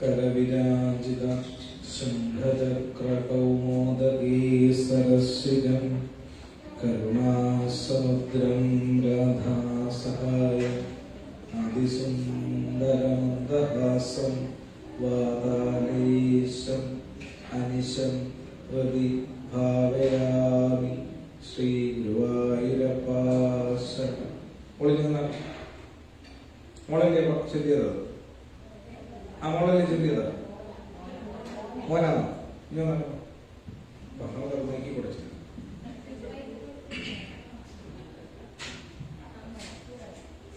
करविराजित शङ्खचक्रकौमोदगी सरस्विजं करुणासमुद्रं राधासहाय आदिसुन्दरमन्दहासं वातालीशं अनिशं हृदि भावयामि ശ്രീഗുരുവായൂരപ്പാ ശരണം. മോളല്ലേ ചൊല്ലിയത്? ആ മോളല്ലേ ചൊല്ലിയത്? മോനാണോ? നോക്കി കൊടുത്തു.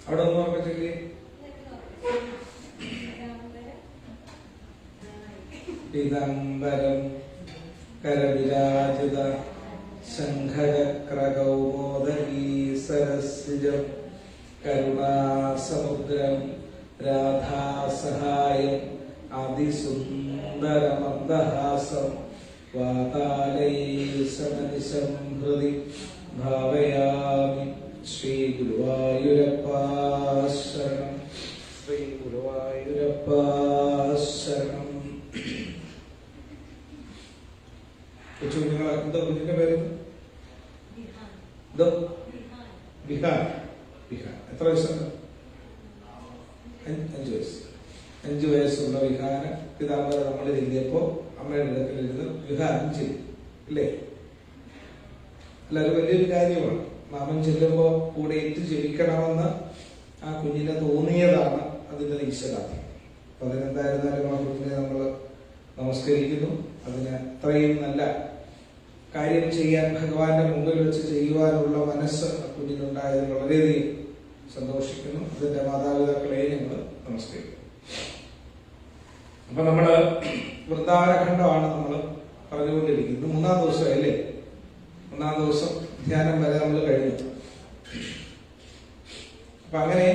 അവിടെ ഒന്നും ഒക്കെ ചൊല്ലി. പീതാംബരം കരവിരാജിത ശംഖചക്രകൗമോദഗീ സരസ്വിജം കരുണാസമുദ്രം രാധാസഹായം അതിസുന്ദരമന്ദഹാസം വാതാലൈശമനിശം ഹൃദി ഭാവയാമി ശ്രീഗുരുവായൂരപ്പാ ശരണം. ശ്രീഗുരുവായൂരപ്പാ ശരണം. എന്താ കുഞ്ഞിന്റെ പേര്? ബിഹാൻ. ബിഹാൻ എത്ര വയസ്സുണ്ട്? 5 വയസ്സ്. 5 വയസ്സുള്ള വിഹാന് പിതാമ്പര നമ്മൾ ചെല്ലിയപ്പോ അമ്മയുടെ ഇടത്തിലിരുന്ന് വിഹാരം ചെയ്തു ഇല്ലേ? എല്ലാവരും വലിയൊരു കാര്യമാണ്. മാമൻ ചെല്ലുമ്പോ കൂടെ ഏറ്റു ജപിക്കണമെന്ന് ആ കുഞ്ഞിനെ തോന്നിയതാണ് അതിന്റെ ഈശ്വരാർത്ഥം. അപ്പൊ അതിനെന്തായിരുന്നാലും ആ കുഞ്ഞിനെ നമ്മൾ നമസ്കരിക്കുന്നു. അതിന് അത്രയും നല്ല കാര്യം ചെയ്യാൻ ഭഗവാന്റെ മുമ്പിൽ വെച്ച് ചെയ്യുവാനുള്ള മനസ്സ് കുഞ്ഞിനുണ്ടായതിൽ വളരെയധികം സന്തോഷിക്കുന്നു. അതിന്റെ മാതാപിതാക്കളെ ഞങ്ങൾ നമസ്കരിക്കുന്നു. അപ്പൊ നമ്മള് വൃന്ദാവനഖണ്ഡമാണ് നമ്മൾ പറഞ്ഞുകൊണ്ടിരിക്കുന്നത്. 3-ാം ദിവസം അല്ലേ? 1-ാം ദിവസം ധ്യാനം വരെ നമ്മൾ കഴിഞ്ഞു. അപ്പൊ അങ്ങനെ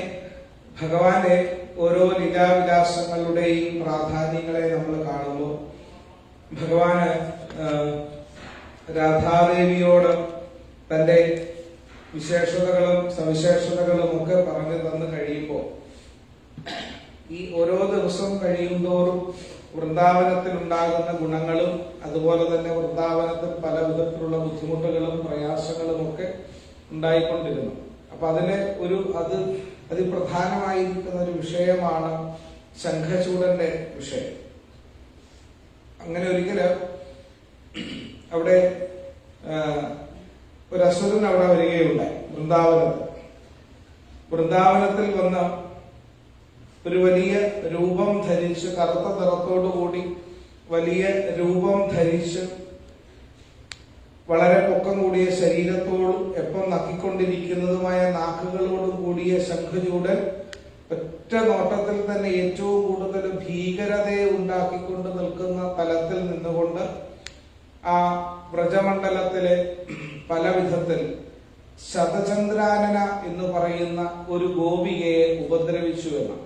ഭഗവാന്റെ ഓരോ ലീലാവിലാസങ്ങളുടെയും പ്രാധാന്യങ്ങളെ നമ്മൾ കാണുമ്പോൾ ഭഗവാന് രാധാദേവിയോട് തന്റെ വിശേഷതകളും സവിശേഷതകളും ഒക്കെ പറഞ്ഞു തന്നു കഴിയുമ്പോൾ ഈ ഓരോ ദിവസം കഴിയുന്തോറും വൃന്ദാവനത്തിൽ ഉണ്ടാകുന്ന ഗുണങ്ങളും അതുപോലെ തന്നെ വൃന്ദാവനത്തിൽ പല വിധത്തിലുള്ള ബുദ്ധിമുട്ടുകളും പ്രയാസങ്ങളും ഒക്കെ ഉണ്ടായിക്കൊണ്ടിരുന്നു. അപ്പൊ അതിലെ അതിപ്രധാനമായിരിക്കുന്ന ഒരു വിഷയമാണ് ശംഖചൂഡന്റെ വിഷയം. അങ്ങനെ ഒരിക്കല് അവിടെ ഒരു അസുരൻ അവിടെ വരികയുണ്ടായി. വൃന്ദാവനത്തിൽ വന്ന് ഒരു വലിയ രൂപം ധരിച്ച്, കറുത്ത നിറത്തോടുകൂടി വലിയ രൂപം ധരിച്ച് വളരെ പൊക്കം കൂടിയ ശരീരത്തോടും എപ്പം നക്കിക്കൊണ്ടിരിക്കുന്നതുമായ നാക്കുകളോടും കൂടിയ ശംഖചൂഡൻ ഒറ്റ നോട്ടത്തിൽ തന്നെ ഏറ്റവും കൂടുതൽ ഭീകരതയെ ഉണ്ടാക്കിക്കൊണ്ട് നിൽക്കുന്ന തലത്തിൽ നിന്നുകൊണ്ട് ആ വ്രജമണ്ഡലത്തിലെ പല വിധത്തിൽ ശതചന്ദ്രാനന എന്ന് പറയുന്ന ഒരു ഗോപികയെ ഉപദ്രവിച്ചു എന്ന്.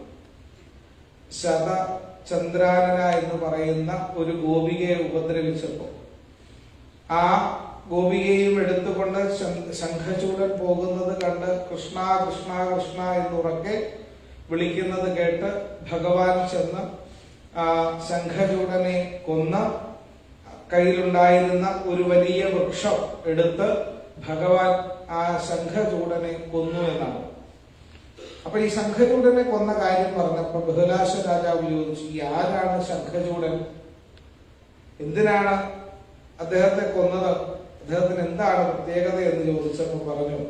ശതചന്ദ്രാനന എന്ന് പറയുന്ന ഒരു ഗോപികയെ ഉപദ്രവിച്ചപ്പോ ആ ഗോപികയും എടുത്തുകൊണ്ട് ശംഖചൂഡൻ പോകുന്നത് കണ്ട് കൃഷ്ണ കൃഷ്ണ കൃഷ്ണ എന്നുറക്കെ വിളിക്കുന്നത് കേട്ട് ഭഗവാൻ ചെന്ന് ആ ശംഖചൂഡനെ കൊന്ന് കയ്യിലുണ്ടായിരുന്ന ഒരു വലിയ വൃക്ഷം എടുത്ത് ഭഗവാൻ ആ ശംഖചൂഡനെ കൊന്നു എന്നാണ്. അപ്പൊ ഈ ശംഖചൂഡനെ കൊന്ന കാര്യം പറഞ്ഞപ്പോ ബഹുലാശ രാജാവ് ചോദിച്ചു, ഈ ആരാണ് ശംഖചൂഡൻ? എന്തിനാണ് അദ്ദേഹത്തെ കൊന്നത്? അദ്ദേഹത്തിന് എന്താണ് പ്രത്യേകത എന്ന് ചോദിച്ചപ്പോ പറഞ്ഞു,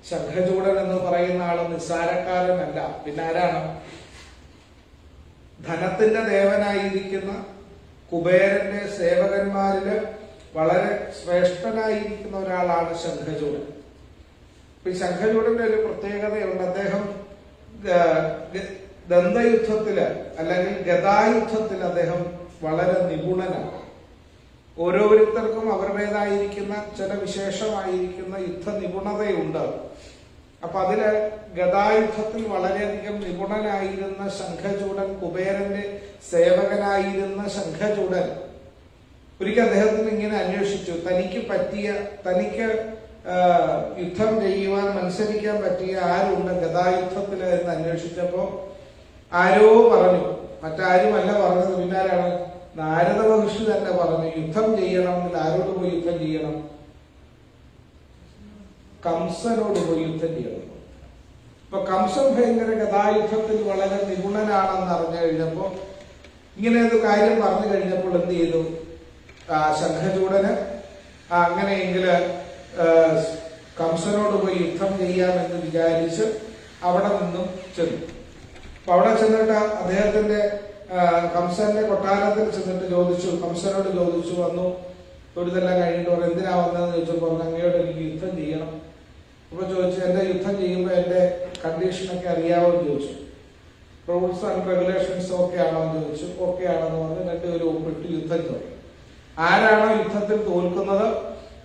ശംഖചൂഡൻ എന്ന് പറയുന്ന ആള് നിസ്സാരക്കാരനല്ല. പിന്നെ ആരാണ്? ധനത്തിന്റെ ദേവനായിരിക്കുന്ന കുബേരന്റെ സേവകന്മാരില് വളരെ ശ്രേഷ്ഠനായിരിക്കുന്ന ഒരാളാണ് ശംഖചൂഡൻ. ഈ ശംഖചൂഡന്റെ ഒരു പ്രത്യേകതയുണ്ട്. അദ്ദേഹം ദന്തയുദ്ധത്തില് അല്ലെങ്കിൽ ഗദായുദ്ധത്തിൽ അദ്ദേഹം വളരെ നിപുണനാണ്. ഓരോരുത്തർക്കും അവരുടേതായിരിക്കുന്ന ചില വിശേഷമായിരിക്കുന്ന യുദ്ധ നിപുണതയുണ്ട്. അപ്പൊ അതില് ഗദായുദ്ധത്തിൽ വളരെയധികം നിപുണനായിരുന്ന ശംഖചൂഡൻ, കുബേരന്റെ സേവകനായിരുന്ന ശംഖചൂഡൻ ഒരിക്കൽ അദ്ദേഹത്തിന് ഇങ്ങനെ അന്വേഷിച്ചു, തനിക്ക് യുദ്ധം ചെയ്യുവാൻ മത്സരിക്കാൻ പറ്റിയ ആരുണ്ട് ഗദായുദ്ധത്തില് എന്ന് അന്വേഷിച്ചപ്പോ ആരോ പറഞ്ഞു മറ്റാരുമല്ല പറഞ്ഞത്, പിന്നാരാണ്? നാരദ മഹർഷി തന്നെ പറഞ്ഞു യുദ്ധം ചെയ്യണമെങ്കിൽ ആരോട് പോയി യുദ്ധം ചെയ്യണം? കംസനോട് പോയി യുദ്ധം ചെയ്യണം. ഇപ്പൊ കംസൻ ഭയങ്കര ഗതായുദ്ധത്തിൽ വളരെ നിപുണനാണെന്ന് അറിഞ്ഞു കഴിഞ്ഞപ്പോ, ഇങ്ങനെ ഒരു കാര്യം പറഞ്ഞു കഴിഞ്ഞപ്പോൾ എന്ത് ചെയ്തു? ശംഖചൂഡന് അങ്ങനെയെങ്കിൽ കംസനോട് പോയി യുദ്ധം ചെയ്യാമെന്ന് വിചാരിച്ച് അവിടെ നിന്നും ചെന്നു. അപ്പൊ അവിടെ ചെന്നിട്ട് അദ്ദേഹത്തിന്റെ കംസന്റെ കൊട്ടാരത്തിൽ ചെന്നിട്ട് ചോദിച്ചു, കംസനോട് ചോദിച്ചു, വന്നു തൊഴുതെല്ലാം കഴിഞ്ഞിട്ട് പറഞ്ഞു എന്തിനാ വന്നതെന്ന് ചോദിച്ചപ്പോൾ പറഞ്ഞു അങ്ങയോട് എനിക്ക് യുദ്ധം ചെയ്യണം. അപ്പൊ ചോദിച്ചു എന്റെ യുദ്ധം ചെയ്യുമ്പോൾ എന്റെ കണ്ടീഷനൊക്കെ അറിയാമോ എന്ന് ചോദിച്ചു. റൂൾസ് ആൻഡ് റെഗുലേഷൻസ് ഓക്കെ ആണോ എന്ന് ചോദിച്ചു. ഓക്കെ ആണെന്ന് പറഞ്ഞ് രണ്ടുപേരും ഒപ്പിട്ട് യുദ്ധം തുടങ്ങി. ആരാണോ യുദ്ധത്തിൽ തോൽക്കുന്നത്,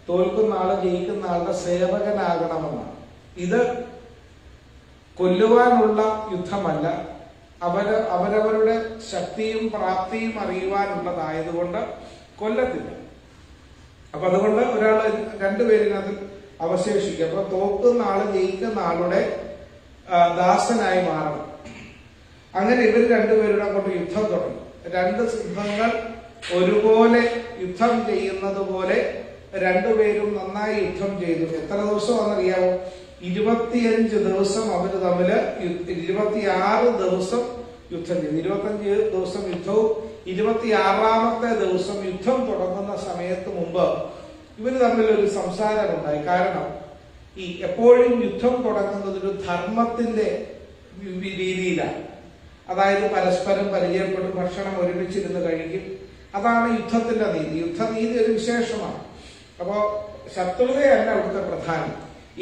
തോൽക്കുന്ന ആള് ജയിക്കുന്ന ആളുടെ സേവകനാകണമെന്നാണ്. ഇത് കൊല്ലുവാനുള്ള യുദ്ധമല്ല, അവരവരുടെ ശക്തിയും പ്രാപ്തിയും അറിയുവാനുള്ളതായതുകൊണ്ട് കൊല്ലത്തില്ല. അപ്പൊ അതുകൊണ്ട് ഒരാള് രണ്ടുപേരിനതിൽ അവശേഷിക്കും. അപ്പൊ തോക്കുന്ന ആള് ജയിക്കുന്ന ആളുടെ ദാസനായി മാറണം. അങ്ങനെ ഇവർ രണ്ടുപേരുടെ അങ്ങോട്ട് യുദ്ധം തുടങ്ങി. രണ്ട് സിംഹങ്ങൾ ഒരുപോലെ യുദ്ധം ചെയ്യുന്നത് പോലെ രണ്ടുപേരും നന്നായി യുദ്ധം ചെയ്തു. എത്ര ദിവസമാണെന്നറിയാമോ? 25 ദിവസം അവര് തമ്മില് 26 ദിവസം യുദ്ധം ചെയ്തു. 25 ദിവസം യുദ്ധവും 26ാമത്തെ ദിവസം യുദ്ധം തുടങ്ങുന്ന സമയത്ത് മുമ്പ് ഇവര് തമ്മിൽ ഒരു സംസാരമുണ്ടായി. കാരണം ഈ എപ്പോഴും യുദ്ധം തുടങ്ങുന്നത് ഒരു ധർമ്മത്തിന്റെ രീതിയിലാണ്. അതായത് പരസ്പരം പരിചയപ്പെടും, ഭക്ഷണം ഒരുമിച്ചിരുന്ന് കഴിക്കും. അതാണ് യുദ്ധത്തിന്റെ നീതി. യുദ്ധനീതി ഒരു വിശേഷമാണ്. അപ്പോ ശത്രുതയല്ല അവിടുത്തെ പ്രധാനം.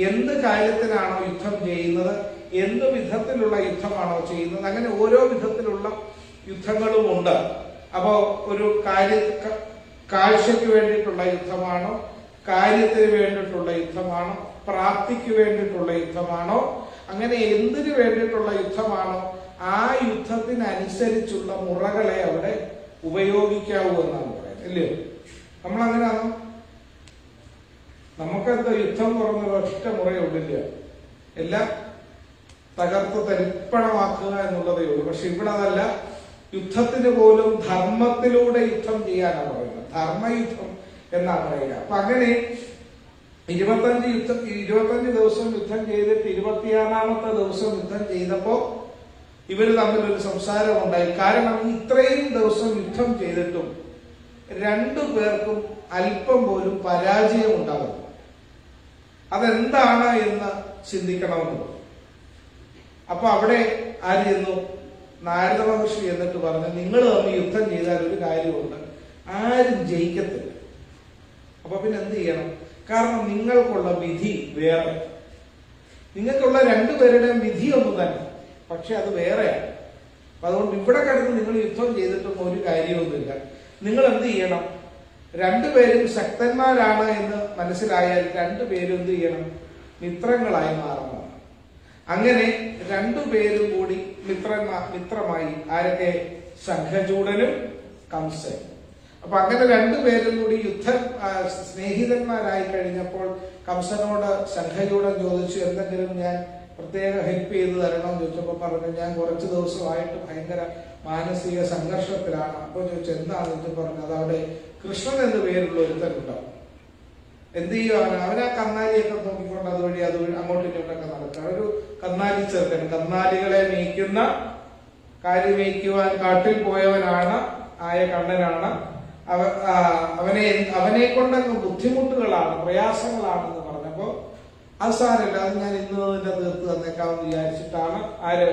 എന്ത് കാര്യത്തിനാണോ യുദ്ധം ചെയ്യുന്നത്, എന്ത് വിധത്തിലുള്ള യുദ്ധമാണോ ചെയ്യുന്നത്, അങ്ങനെ ഓരോ വിധത്തിലുള്ള യുദ്ധങ്ങളും ഉണ്ട്. അപ്പോ ഒരു കാഴ്ചയ്ക്ക് വേണ്ടിയിട്ടുള്ള യുദ്ധമാണോ, കാര്യത്തിന് വേണ്ടിയിട്ടുള്ള യുദ്ധമാണോ, പ്രാപ്തിക്ക് വേണ്ടിയിട്ടുള്ള യുദ്ധമാണോ, അങ്ങനെ എന്തിനു വേണ്ടിയിട്ടുള്ള യുദ്ധമാണോ ആ യുദ്ധത്തിനനുസരിച്ചുള്ള മുറകളെ അവിടെ ഉപയോഗിക്കാവൂ എന്നാണ് പറയുന്നത്. ഇല്ലയോ? നമ്മളങ്ങനെയാണോ? നമുക്കെന്താ യുദ്ധം തുറന്ന ഒറ്റ മുറയുള്ളില്ല, എല്ലാം തകർത്ത് തരിപ്പണമാക്കുക എന്നുള്ളതേ ഉള്ളൂ. പക്ഷെ ഇവിടെ അതല്ല. യുദ്ധത്തിന് പോലും ധർമ്മത്തിലൂടെ യുദ്ധം ചെയ്യാനാണ് പറയുന്നത്, ധർമ്മയുദ്ധം എന്നാണ് പറയുക. അപ്പൊ അങ്ങനെ 25 ദിവസം യുദ്ധം ചെയ്തിട്ട് 26ാമത്തെ ദിവസം യുദ്ധം ചെയ്തപ്പോ ഇവര് തമ്മിലൊരു സംസാരം ഉണ്ടായി. കാരണം ഇത്രയും ദിവസം യുദ്ധം ചെയ്തിട്ടും രണ്ടു പേർക്കും അല്പം പോലും പരാജയം ഉണ്ടാകുന്നു. അതെന്താണ് എന്ന് ചിന്തിക്കണമെന്ന്. അപ്പൊ അവിടെ ആര് ചെന്നു? നാരദ മഹർഷി എന്നിട്ട് പറഞ്ഞു നിങ്ങൾ തമ്മിൽ യുദ്ധം ചെയ്താൽ ഒരു കാര്യമുണ്ട്, ആരും ജയിക്കത്തില്ല. അപ്പൊ പിന്നെ എന്ത് ചെയ്യണം? കാരണം നിങ്ങൾക്കുള്ള വിധി വേറെ, നിങ്ങൾക്കുള്ള രണ്ടുപേരുടെയും വിധി ഒന്ന് തന്നെ, പക്ഷെ അത് വേറെയാണ്. അപ്പൊ അതുകൊണ്ട് ഇവിടെ കിടന്ന് നിങ്ങൾ യുദ്ധം ചെയ്തിട്ടൊന്നും ഒരു കാര്യമൊന്നുമില്ല. നിങ്ങൾ എന്ത് ചെയ്യണം? രണ്ടുപേരും ശക്തന്മാരാണ് എന്ന് മനസ്സിലായാൽ രണ്ടുപേരും എന്ത് ചെയ്യണം? മിത്രങ്ങളായി മാറണം. അങ്ങനെ രണ്ടുപേരും കൂടി മിത്രമായി. ആരൊക്കെ? ശംഖചൂഡനും കംസനും. അപ്പൊ അങ്ങനെ രണ്ടുപേരും കൂടി സ്നേഹിതന്മാരായി കഴിഞ്ഞപ്പോൾ കംസനോട് ശംഖചൂഡൻ ചോദിച്ചു എന്തെങ്കിലും ഞാൻ പ്രത്യേക ഹെൽപ്പ് ചെയ്ത് തരണം ചോദിച്ചപ്പോ പറഞ്ഞു ഞാൻ കുറച്ച് ദിവസമായിട്ട് ഭയങ്കര മാനസിക സംഘർഷത്തിലാണ്. അപ്പൊ ചോദിച്ചു എന്താണെന്ന് വെച്ച് പറഞ്ഞു അതവിടെ കൃഷ്ണൻ എന്ന് പേരുള്ള ഒരുത്തനുണ്ടാവും. എന്ത് ചെയ്യുവാണ്? അവനാ കന്നാലിയൊക്കെ നോക്കിക്കൊണ്ട് അതുവഴി അങ്ങോട്ടും ഇങ്ങോട്ടൊക്കെ നടക്കുക. ഒരു കന്നാലി ചെറുക്കൻ, കന്നാലികളെ മേയ്ക്കുന്ന, കാലി മേയ്ക്കുവാൻ കാട്ടിൽ പോയവനാണ്, ആയ കണ്ണനാണ്. അവനെ കൊണ്ടങ്ങ് ബുദ്ധിമുട്ടുകളാണ്, പ്രയാസങ്ങളാണെന്ന് പറഞ്ഞപ്പോ അത് സാരമില്ല, അത് ഞാൻ ഇന്ന് തന്നെ തീർത്ത് തന്നേക്കാമെന്ന് വിചാരിച്ചിട്ടാണ് ആര്?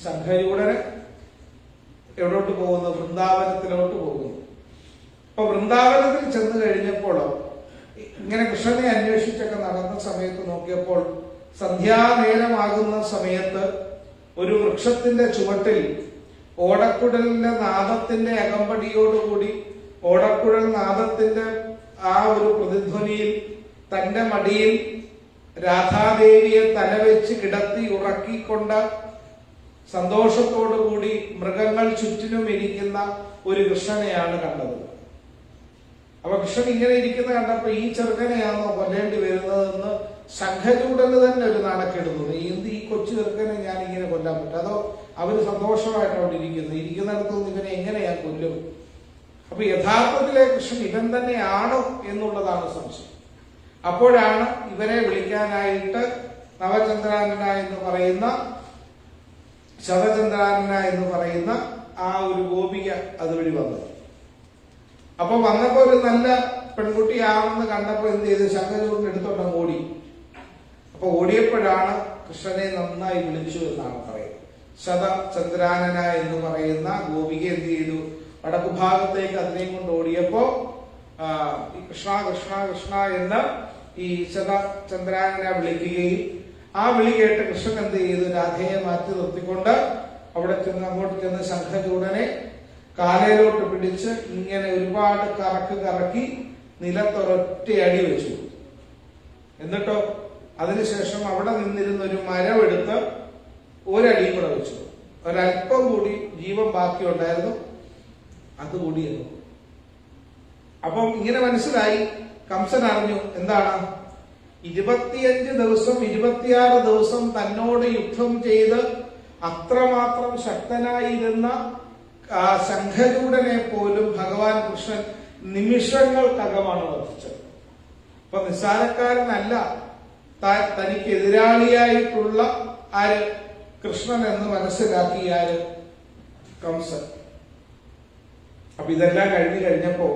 ശംഖചൂഡന് എവിടോട്ട് പോകുന്നു? വൃന്ദാവനത്തിലോട്ട് പോകുന്നു. അപ്പൊ വൃന്ദാവനത്തിൽ ചെന്ന് കഴിഞ്ഞപ്പോൾ ഇങ്ങനെ കൃഷ്ണനെ അന്വേഷിച്ചൊക്കെ നടന്ന സമയത്ത് നോക്കിയപ്പോൾ സന്ധ്യാനേരമാകുന്ന സമയത്ത് ഒരു വൃക്ഷത്തിന്റെ ചുവട്ടിൽ ഓടക്കുഴലിന്റെ നാദത്തിന്റെ അകമ്പടിയോടുകൂടി ഓടക്കുഴൽ നാദത്തിന്റെ ആ ഒരു പ്രതിധ്വനിയിൽ തന്റെ മടിയിൽ രാധാദേവിയെ തലവെച്ച് കിടത്തി ഉറക്കിക്കൊണ്ട് സന്തോഷത്തോടുകൂടി മൃഗങ്ങൾ ചുറ്റിനും ഇരിക്കുന്ന ഒരു കൃഷ്ണനെയാണ് കണ്ടത്. അപ്പൊ കൃഷ്ണൻ ഇങ്ങനെ ഇരിക്കുന്ന കണ്ടപ്പോ ഈ ചെറുക്കനെയാണോ കൊല്ലേണ്ടി വരുന്നതെന്ന് ശംഖചൂടന് തന്നെ ഒരു നാണക്കേടുന്നത്, എന്ത് ഈ കൊച്ചു ചെറുക്കനെ ഞാൻ ഇങ്ങനെ കൊല്ലാൻ പറ്റും? അതോ അവര് സന്തോഷമായിട്ട് അവിടെ ഇരിക്കുന്നിടത്തുനിന്ന് ഇവനെ എങ്ങനെ ഞാൻ കൊല്ലും? അപ്പൊ യഥാർത്ഥത്തിലെ കൃഷ്ണൻ ഇവൻ തന്നെയാണോ എന്നുള്ളതാണ് സംശയം. അപ്പോഴാണ് ഇവരെ വിളിക്കാനായിട്ട് നവചന്ദ്രാനന എന്ന് പറയുന്ന ശതചന്ദ്രാനന എന്ന് പറയുന്ന ആ ഒരു ഗോപിക അതുവഴി വന്നത്. അപ്പൊ വന്നപ്പോ ഒരു നല്ല പെൺകുട്ടിയാണെന്ന് കണ്ടപ്പോ എന്ത് ചെയ്ത് ശംഖചൂടൻ എടുത്തോണ്ട് ഓടി. അപ്പൊ ഓടിയപ്പോഴാണ് കൃഷ്ണനെ നന്നായി വിളിച്ചു എന്നാണ് പറയുന്നത്. ശതചന്ദ്രാനന എന്ന് പറയുന്ന ഗോപിക എന്ത് ചെയ്തു, വടക്കു ഭാഗത്തേക്ക് അതിനെയും കൊണ്ട് ഓടിയപ്പോ കൃഷ്ണ കൃഷ്ണ കൃഷ്ണ എന്ന് ഈ ശതചന്ദ്രാനന വിളിക്കുകയും ആ വിളി കേട്ട് കൃഷ്ണൻ എന്ത് ചെയ്തു, രാധയെ മാറ്റി നിർത്തിക്കൊണ്ട് അവിടെ ചെന്ന് അങ്ങോട്ട് ചെന്ന് ശംഖചൂടനെ കാലയിലോട്ട് പിടിച്ച് ഇങ്ങനെ ഒരുപാട് കറക്കി നിലത്തൊരൊറ്റ അടി വെച്ചു. എന്നിട്ടോ അതിനുശേഷം അവിടെ നിന്നിരുന്ന ഒരു മരം എടുത്ത് ഒരടി കൂടെ വെച്ചു. ഒരല്പം കൂടി ജീവൻ ബാക്കിയുണ്ടായിരുന്നു, അതുകൂടി എന്ന്. അപ്പം ഇങ്ങനെ മനസ്സിലായി, കംസൻ അറിഞ്ഞു എന്താണ്, 25 ദിവസം 26 ദിവസം തന്നോട് യുദ്ധം ചെയ്ത് അത്രമാത്രം ശക്തനായിരുന്ന ശംഖചൂടനെ പോലും ഭഗവാൻ കൃഷ്ണൻ നിമിഷങ്ങൾക്കകമാണ് വധിച്ചത്. അപ്പൊ നിസ്സാരക്കാരനല്ല തനിക്ക് എതിരാളിയായിട്ടുള്ള ആര്, കൃഷ്ണൻ എന്ന് മനസ്സിലാക്കിയ ആര്, കംസൻ. അപ്പൊ ഇതെല്ലാം കഴിഞ്ഞപ്പോ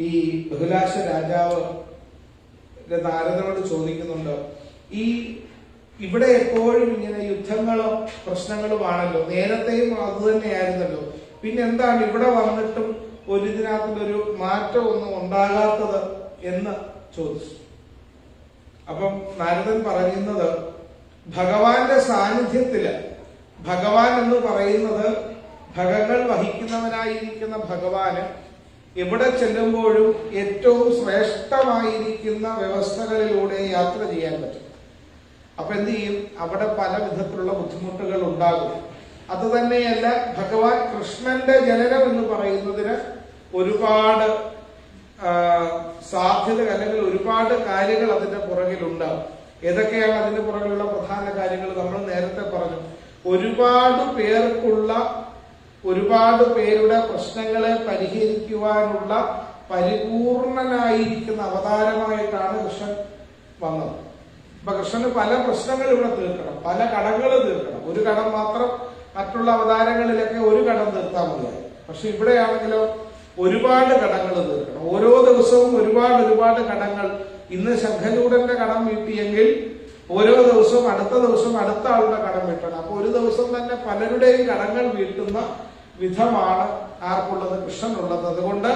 ഈ ബഹുലാശ രാജാവ് നാരദനോട് ചോദിക്കുന്നുണ്ട്, ഈ ഇവിടെ എപ്പോഴും ഇങ്ങനെ യുദ്ധങ്ങളും പ്രശ്നങ്ങളുമാണല്ലോ, നേരത്തെയും അത് തന്നെയായിരുന്നല്ലോ, പിന്നെ എന്താണ് ഇവിടെ വന്നിട്ടും ഇതിനകത്തൊരു മാറ്റമൊന്നും ഉണ്ടാകാത്തത് എന്ന് ചോദിച്ചു. അപ്പം നാരദൻ പറയുന്നത്, ഭഗവാന്റെ സാന്നിധ്യത്തില്, ഭഗവാൻ എന്ന് പറയുന്നത് ഭഗങ്ങൾ വഹിക്കുന്നവനായിരിക്കുന്ന ഭഗവാന് എവിടെ ചെല്ലുമ്പോഴും ഏറ്റവും ശ്രേഷ്ഠമായിരിക്കുന്ന വ്യവസ്ഥകളിലൂടെ യാത്ര ചെയ്യാൻ പറ്റും. അപ്പൊ എന്ത് ചെയ്യും, അവിടെ പല വിധത്തിലുള്ള ബുദ്ധിമുട്ടുകൾ ഉണ്ടാകും. അത് തന്നെയല്ല, ഭഗവാൻ കൃഷ്ണന്റെ ജനനം എന്ന് പറയുന്നതിന് ഒരുപാട് സാധ്യത അല്ലെങ്കിൽ ഒരുപാട് കാര്യങ്ങൾ അതിന്റെ പുറകിലുണ്ട്. ഏതൊക്കെയാണ് അതിന്റെ പുറകിലുള്ള പ്രധാന കാര്യങ്ങൾ? നമ്മൾ നേരത്തെ പറഞ്ഞു, ഒരുപാട് പേരുടെ പ്രശ്നങ്ങളെ പരിഹരിക്കുവാനുള്ള പരിപൂർണനായിരിക്കുന്ന അവതാരമായിട്ടാണ് കൃഷ്ണൻ വന്നത്. അപ്പൊ കൃഷ്ണന് പല പ്രശ്നങ്ങൾ ഇവിടെ തീർക്കണം, പല കടങ്ങൾ തീർക്കണം. ഒരു കടം മാത്രം മറ്റുള്ള അവതാരങ്ങളിലൊക്കെ ഒരു കടം തീർത്താൽ മതിയായി. പക്ഷെ ഇവിടെയാണെങ്കിലോ ഒരുപാട് കടങ്ങൾ തീർക്കണം. ഓരോ ദിവസവും ഒരുപാട് കടങ്ങൾ. ഇന്ന് ശംഖചൂടന്റെ കടം വീട്ടിയെങ്കിൽ ഓരോ ദിവസവും അടുത്ത ദിവസം അടുത്ത ആളുടെ കടം വീട്ടണം. അപ്പൊ ഒരു ദിവസം തന്നെ പലരുടെയും കടങ്ങൾ വീട്ടുന്ന വിധമാണ് ആർക്കുള്ളത്, കൃഷ്ണനുള്ളത്. അതുകൊണ്ട്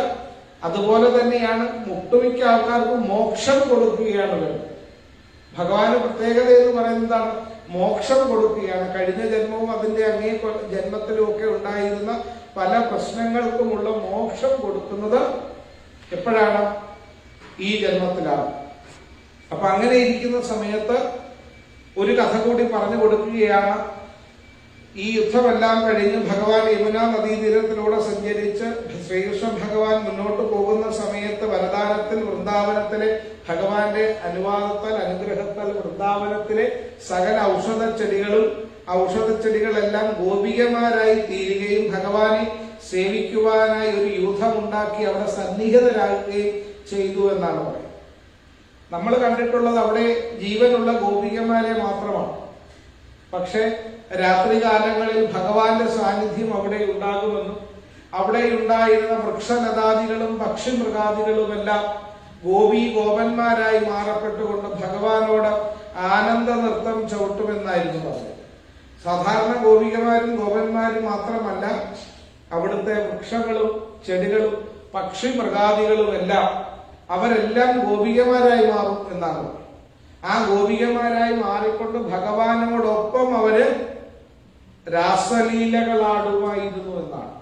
അതുപോലെ തന്നെയാണ് മുട്ടുമിക്ക ആൾക്കാർക്കും മോക്ഷം കൊടുക്കുകയാണ് വേണ്ടത്. ഭഗവാന് പ്രത്യേകത എന്ന് പറയുന്നതാണ് മോക്ഷം കൊടുക്കുകയാണ്. കഴിഞ്ഞ ജന്മവും അതിന്റെ അങ്ങേ ജന്മത്തിലും ഒക്കെ ഉണ്ടായിരുന്ന പല പ്രശ്നങ്ങൾക്കുമുള്ള മോക്ഷം കൊടുക്കുന്നത് എപ്പോഴാണ്? ഈ ജന്മത്തിലാണ്. അപ്പൊ അങ്ങനെ ഇരിക്കുന്ന സമയത്ത് ഒരു കഥ കൂടി പറഞ്ഞു കൊടുക്കുകയാണ്. ഈ യുദ്ധമെല്ലാം കഴിഞ്ഞ് ഭഗവാൻ യമുനാ നദീതീരത്തിലൂടെ സഞ്ചരിച്ച് ശ്രീകൃഷ്ണ ഭഗവാൻ മുന്നോട്ട് പോകുന്ന സമയത്ത് വരദാനത്തിൽ വൃന്ദാവനത്തിലെ ഭഗവാന്റെ അനുഗ്രഹത്താൽ വൃന്ദാവനത്തിലെ സകല ഔഷധച്ചെടികളെല്ലാം ഗോപികമാരായി തീരുകയും ഭഗവാനെ സേവിക്കുവാനായി ഒരു യൂഥമുണ്ടാക്കി അവിടെ സന്നിഹിതരാകുകയും ചെയ്തു എന്നാണ് പറയുന്നത്. നമ്മൾ കണ്ടിട്ടുള്ളത് അവിടെ ജീവനുള്ള ഗോപികമാരെ മാത്രമാണ്. പക്ഷെ രാത്രികാലങ്ങളിൽ ഭഗവാന്റെ സാന്നിധ്യം അവിടെ ഉണ്ടാകുമെന്നും അവിടെ ഉണ്ടായിരുന്ന വൃക്ഷലതാദികളും പക്ഷിമൃഗാദികളുമെല്ലാം ഗോപന്മാരായി മാറപ്പെട്ടുകൊണ്ട് ഭഗവാനോട് ആനന്ദ നൃത്തം ചവിട്ടുമെന്നായിരുന്നു പറഞ്ഞത്. സാധാരണ ഗോപന്മാരും മാത്രമല്ല, അവിടുത്തെ വൃക്ഷങ്ങളും ചെടികളും പക്ഷിമൃഗാദികളും എല്ലാം അവരെല്ലാം ഗോപികമാരായി മാറും എന്നാണ്. ആ ഗോപികമാരായി മാറിക്കൊണ്ട് ഭഗവാനോടൊപ്പം അവര് രാസലീലകളാടുമായിരുന്നു എന്നാണ്.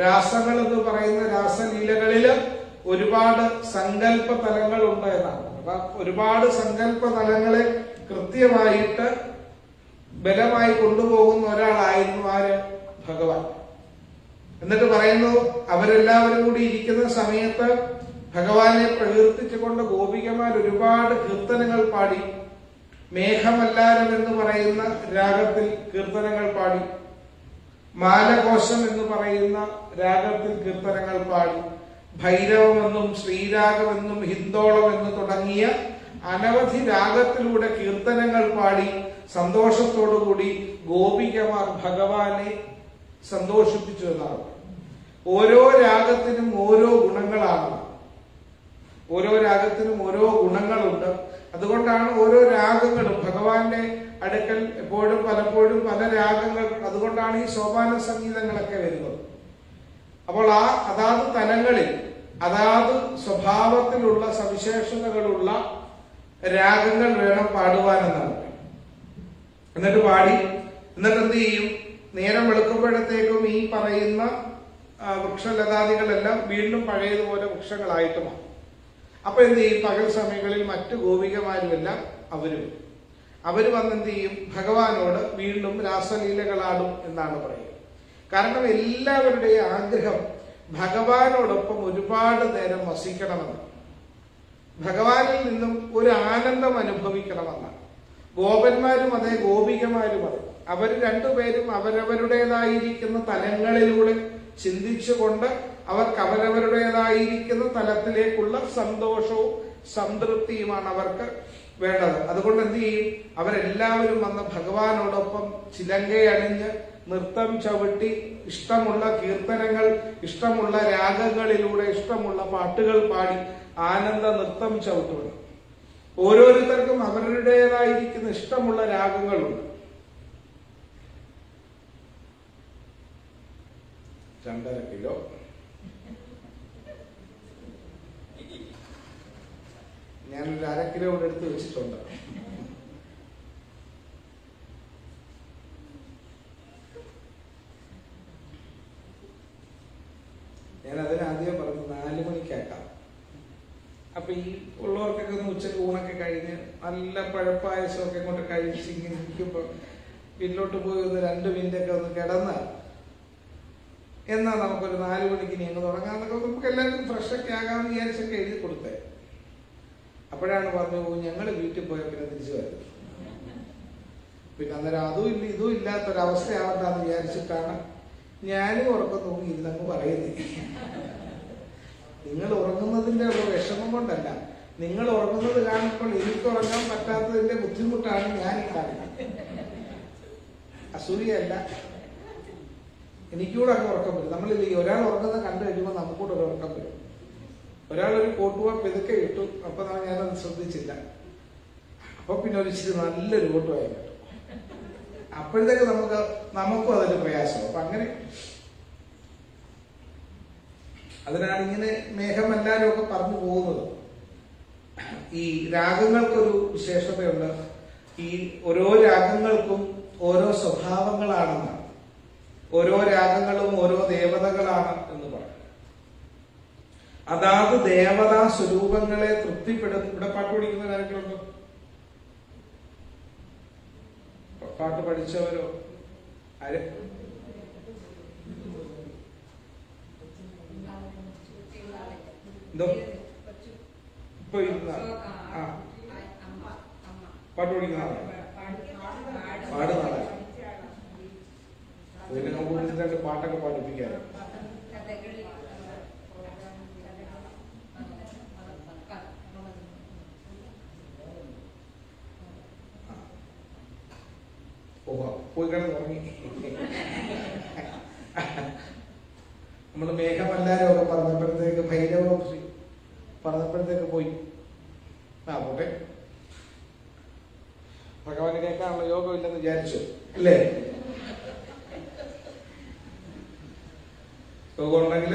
രാസങ്ങൾ എന്ന് പറയുന്ന രാസലീലകളില് ഒരുപാട് സങ്കല്പ തലങ്ങളുണ്ട് എന്നാണ്. അപ്പൊ ഒരുപാട് സങ്കല്പ തലങ്ങളെ കൃത്യമായിട്ട് ബലമായി കൊണ്ടുപോകുന്ന ഒരാളായിരുന്നു ആര്? ഭഗവാൻ. എന്നിട്ട് പറയുന്നു, അവരെല്ലാവരും കൂടി ഇരിക്കുന്ന സമയത്ത് ഭഗവാനെ പ്രകീർത്തിച്ചുകൊണ്ട് ഗോപികമാർ ഒരുപാട് കീർത്തനങ്ങൾ പാടി. മേഘമല്ലാരം എന്ന് പറയുന്ന രാഗത്തിൽ കീർത്തനങ്ങൾ പാടി, മാലകോശം എന്ന് പറയുന്ന രാഗത്തിൽ കീർത്തനങ്ങൾ പാടി, ഭൈരവമെന്നും ശ്രീരാഗമെന്നും ഹിന്ദോളം എന്ന് തുടങ്ങിയ അനവധി രാഗത്തിലൂടെ കീർത്തനങ്ങൾ പാടി സന്തോഷത്തോടുകൂടി ഗോപികമാർ ഭഗവാനെ സന്തോഷിപ്പിച്ചു എന്നാണ്. ഓരോ രാഗത്തിനും ഓരോ ഗുണങ്ങളാണ്, ഓരോ രാഗത്തിനും ഓരോ ഗുണങ്ങളുണ്ട്. അതുകൊണ്ടാണ് ഓരോ രാഗങ്ങളും ഭഗവാന്റെ അടുക്കൽ എപ്പോഴും പലപ്പോഴും പല രാഗങ്ങൾ, അതുകൊണ്ടാണ് ഈ സോപാന സംഗീതങ്ങളൊക്കെ വരുന്നത്. അപ്പോൾ അതാത് തലങ്ങളിൽ അതാത് സ്വഭാവത്തിലുള്ള സവിശേഷതകളുള്ള രാഗങ്ങൾ വേണം പാടുവാനെന്നാണ്. എന്നിട്ട് പാടി, എന്നിട്ട് എന്ത് ചെയ്യും? നേരം വെളുക്കുമ്പോഴത്തേക്കും ഈ പറയുന്ന വൃക്ഷലതാദികളെല്ലാം വീണ്ടും പഴയതുപോലെ വൃക്ഷങ്ങളായിട്ട് മാറും. അപ്പൊ എന്ത് ചെയ്യും? പകൽ സമയങ്ങളിൽ മറ്റു ഗോപികമാരുമെല്ലാം അവര് വന്നെന്ത് ചെയ്യും? ഭഗവാനോട് വീണ്ടും രാസലീലകളാടും എന്നാണ് പറയുക. കാരണം എല്ലാവരുടെയും ആഗ്രഹം ഭഗവാനോടൊപ്പം ഒരുപാട് നേരം വസിക്കണമെന്ന്, ഭഗവാനിൽ നിന്നും ഒരു ആനന്ദം അനുഭവിക്കണമെന്നാണ്. ഗോപന്മാരും അതെ, ഗോപികമാരും അതെ, അവർ രണ്ടുപേരും അവരവരുടേതായിരിക്കുന്ന തലങ്ങളിലൂടെ ചിന്തിച്ചുകൊണ്ട് അവർക്ക് അവരവരുടേതായിരിക്കുന്ന തലത്തിലേക്കുള്ള സന്തോഷവും സംതൃപ്തിയുമാണ് അവർക്ക് വേണ്ടത്. അതുകൊണ്ട് എന്ത് ചെയ്യും? അവരെല്ലാവരും വന്ന് ഭഗവാനോടൊപ്പം ചിലങ്കയണിഞ്ഞ് നൃത്തം ചവിട്ടി ഇഷ്ടമുള്ള കീർത്തനങ്ങൾ, ഇഷ്ടമുള്ള രാഗങ്ങളിലൂടെ ഇഷ്ടമുള്ള പാട്ടുകൾ പാടി ആനന്ദ നൃത്തം ചവിട്ടുന്നു. ഓരോരുത്തർക്കും അവരുടേതായിരിക്കുന്ന ഇഷ്ടമുള്ള രാഗങ്ങളുണ്ട്. 2.5 കിലോ ഞാനൊരു 1/2 കിലോ കൂടെ എടുത്ത് വെച്ചിട്ടുണ്ട്. ഞാൻ അതിനാദ്യം പറഞ്ഞു 4 മണിക്കാക്കാം. അപ്പൊ ഈ ഉള്ളവർക്കൊക്കെ ഒന്ന് ഉച്ചക്ക് ഊണൊക്കെ കഴിഞ്ഞ് നല്ല പഴപ്പായസമൊക്കെ കൊണ്ട് കഴിച്ച് ഇങ്ങനെ ഇരിക്കുമ്പോ വീട്ടിലോട്ട് പോയി ഒന്ന് 2 മിനിറ്റൊക്കെ ഒന്ന് കിടന്ന് എന്നാ നമുക്കൊരു 4 മണിക്ക് ഇനി അങ്ങ് തുടങ്ങാന്നൊക്കെ നമുക്ക് എല്ലാവർക്കും ഫ്രഷൊക്കെ ആകാമെന്ന് വിചാരിച്ചൊക്കെ എഴുതി കൊടുത്തേ. അപ്പോഴാണ് പറഞ്ഞു, ഞങ്ങൾ വീട്ടിൽ പോയ പിന്നെ തിരിച്ചു വരും. പിന്നെ അന്നേരം അതും ഇല്ല ഇതും ഇല്ലാത്തൊരവസ്ഥയാവണ്ടെന്ന് വിചാരിച്ചിട്ടാണ് ഞാനും ഉറക്കം തൂങ്ങി ഇരുന്നങ്ങ് പറയുന്നത്. നിങ്ങൾ ഉറങ്ങുന്നതിന്റെ ഒരു വിഷമം കൊണ്ടല്ല, നിങ്ങൾ ഉറങ്ങുന്നത് കാണുമ്പോൾ എനിക്ക് ഉറങ്ങാൻ പറ്റാത്തതിന്റെ ബുദ്ധിമുട്ടാണ് ഞാൻ കാണുന്നത്. അസൂയല്ല, എനിക്കൂടെ അങ്ങ് ഉറക്കം വരും. നമ്മളില്ല, ഒരാൾ ഉറങ്ങുന്നത് കണ്ടു കഴിയുമ്പോൾ നമുക്കൂടെ ഒരു ഉറക്കം വരും. ഒരാളൊരു കോട്ടുവ പെതുക്കെ ഇട്ടു, അപ്പൊ ഞാനത് ശ്രദ്ധിച്ചില്ല. അപ്പൊ പിന്നെ ഒരു ഇച്ചിരി നല്ലൊരു കോട്ടുവായി കിട്ടും. അപ്പോഴത്തേക്ക് നമുക്കും അതൊരു പ്രയാസം. അപ്പൊ അങ്ങനെ അതിനാണ് ഇങ്ങനെ മേഘമല്ലാരും ഒക്കെ പറഞ്ഞു പോകുന്നത്. ഈ രാഗങ്ങൾക്കൊരു വിശേഷതയുണ്ട്. ഈ ഓരോ രാഗങ്ങൾക്കും ഓരോ സ്വഭാവങ്ങളാണെന്നാണ്. ഓരോ രാഗങ്ങളും ഓരോ ദേവതകളാണ് എന്ന് പറയും. അതാത് ദേവതാ സ്വരൂപങ്ങളെ തൃപ്തിപ്പെടും. ഇവിടെ പാട്ട് പഠിക്കുന്ന ആരെങ്കിലുണ്ടോ? പാട്ട് പഠിച്ചവരോ? ആര്? എന്തോ ഇപ്പൊ ഇരുന്ന പാട്ട് പഠിക്കുന്ന ആളാണ്. പാടുന്ന ആളാണ്. പിന്നെ നമുക്ക് പാട്ടൊക്കെ പഠിപ്പിക്കാറ്. പോയി കിടന്ന് തുടങ്ങി. നമ്മള് മേഘമല്ലാരും ഒക്കെ പറഞ്ഞപ്പോഴത്തേക്ക് ഭൈരവ പറഞ്ഞപ്പോഴത്തേക്ക് പോയി. പോട്ടെ, ഭഗവാന് കേൾക്കാനുള്ള യോഗമില്ലെന്ന് വിചാരിച്ചു അല്ലേ? യോഗം ഉണ്ടെങ്കിൽ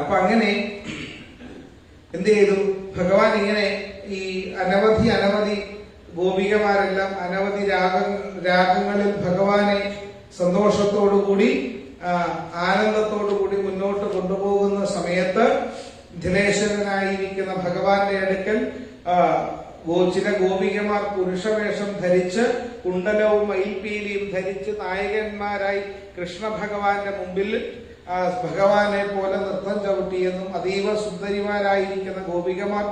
അപ്പൊ അങ്ങനെ എന്ത് ചെയ്തു? ഭഗവാൻ ഇങ്ങനെ ഈ അനവധി ഗോപികമാരെല്ലാം അനവധി രാഗങ്ങളിൽ ഭഗവാനെ സന്തോഷത്തോടുകൂടി ആനന്ദത്തോടുകൂടി മുന്നോട്ട് കൊണ്ടുപോകുന്ന സമയത്ത് ധിലേശ്വരനായിരിക്കുന്ന ഭഗവാന്റെ അടുക്കൽ ചില ഗോപികമാർ പുരുഷവേഷം ധരിച്ച് കുണ്ടലവും മയിൽപീലിയും ധരിച്ച് നായകന്മാരായി കൃഷ്ണ ഭഗവാന്റെ മുമ്പിൽ ഭഗവാനെ പോലെ നൃത്തം ചവിട്ടിയെന്നും അതീവ സുന്ദരിമാരായിരിക്കുന്ന ഗോപികമാർ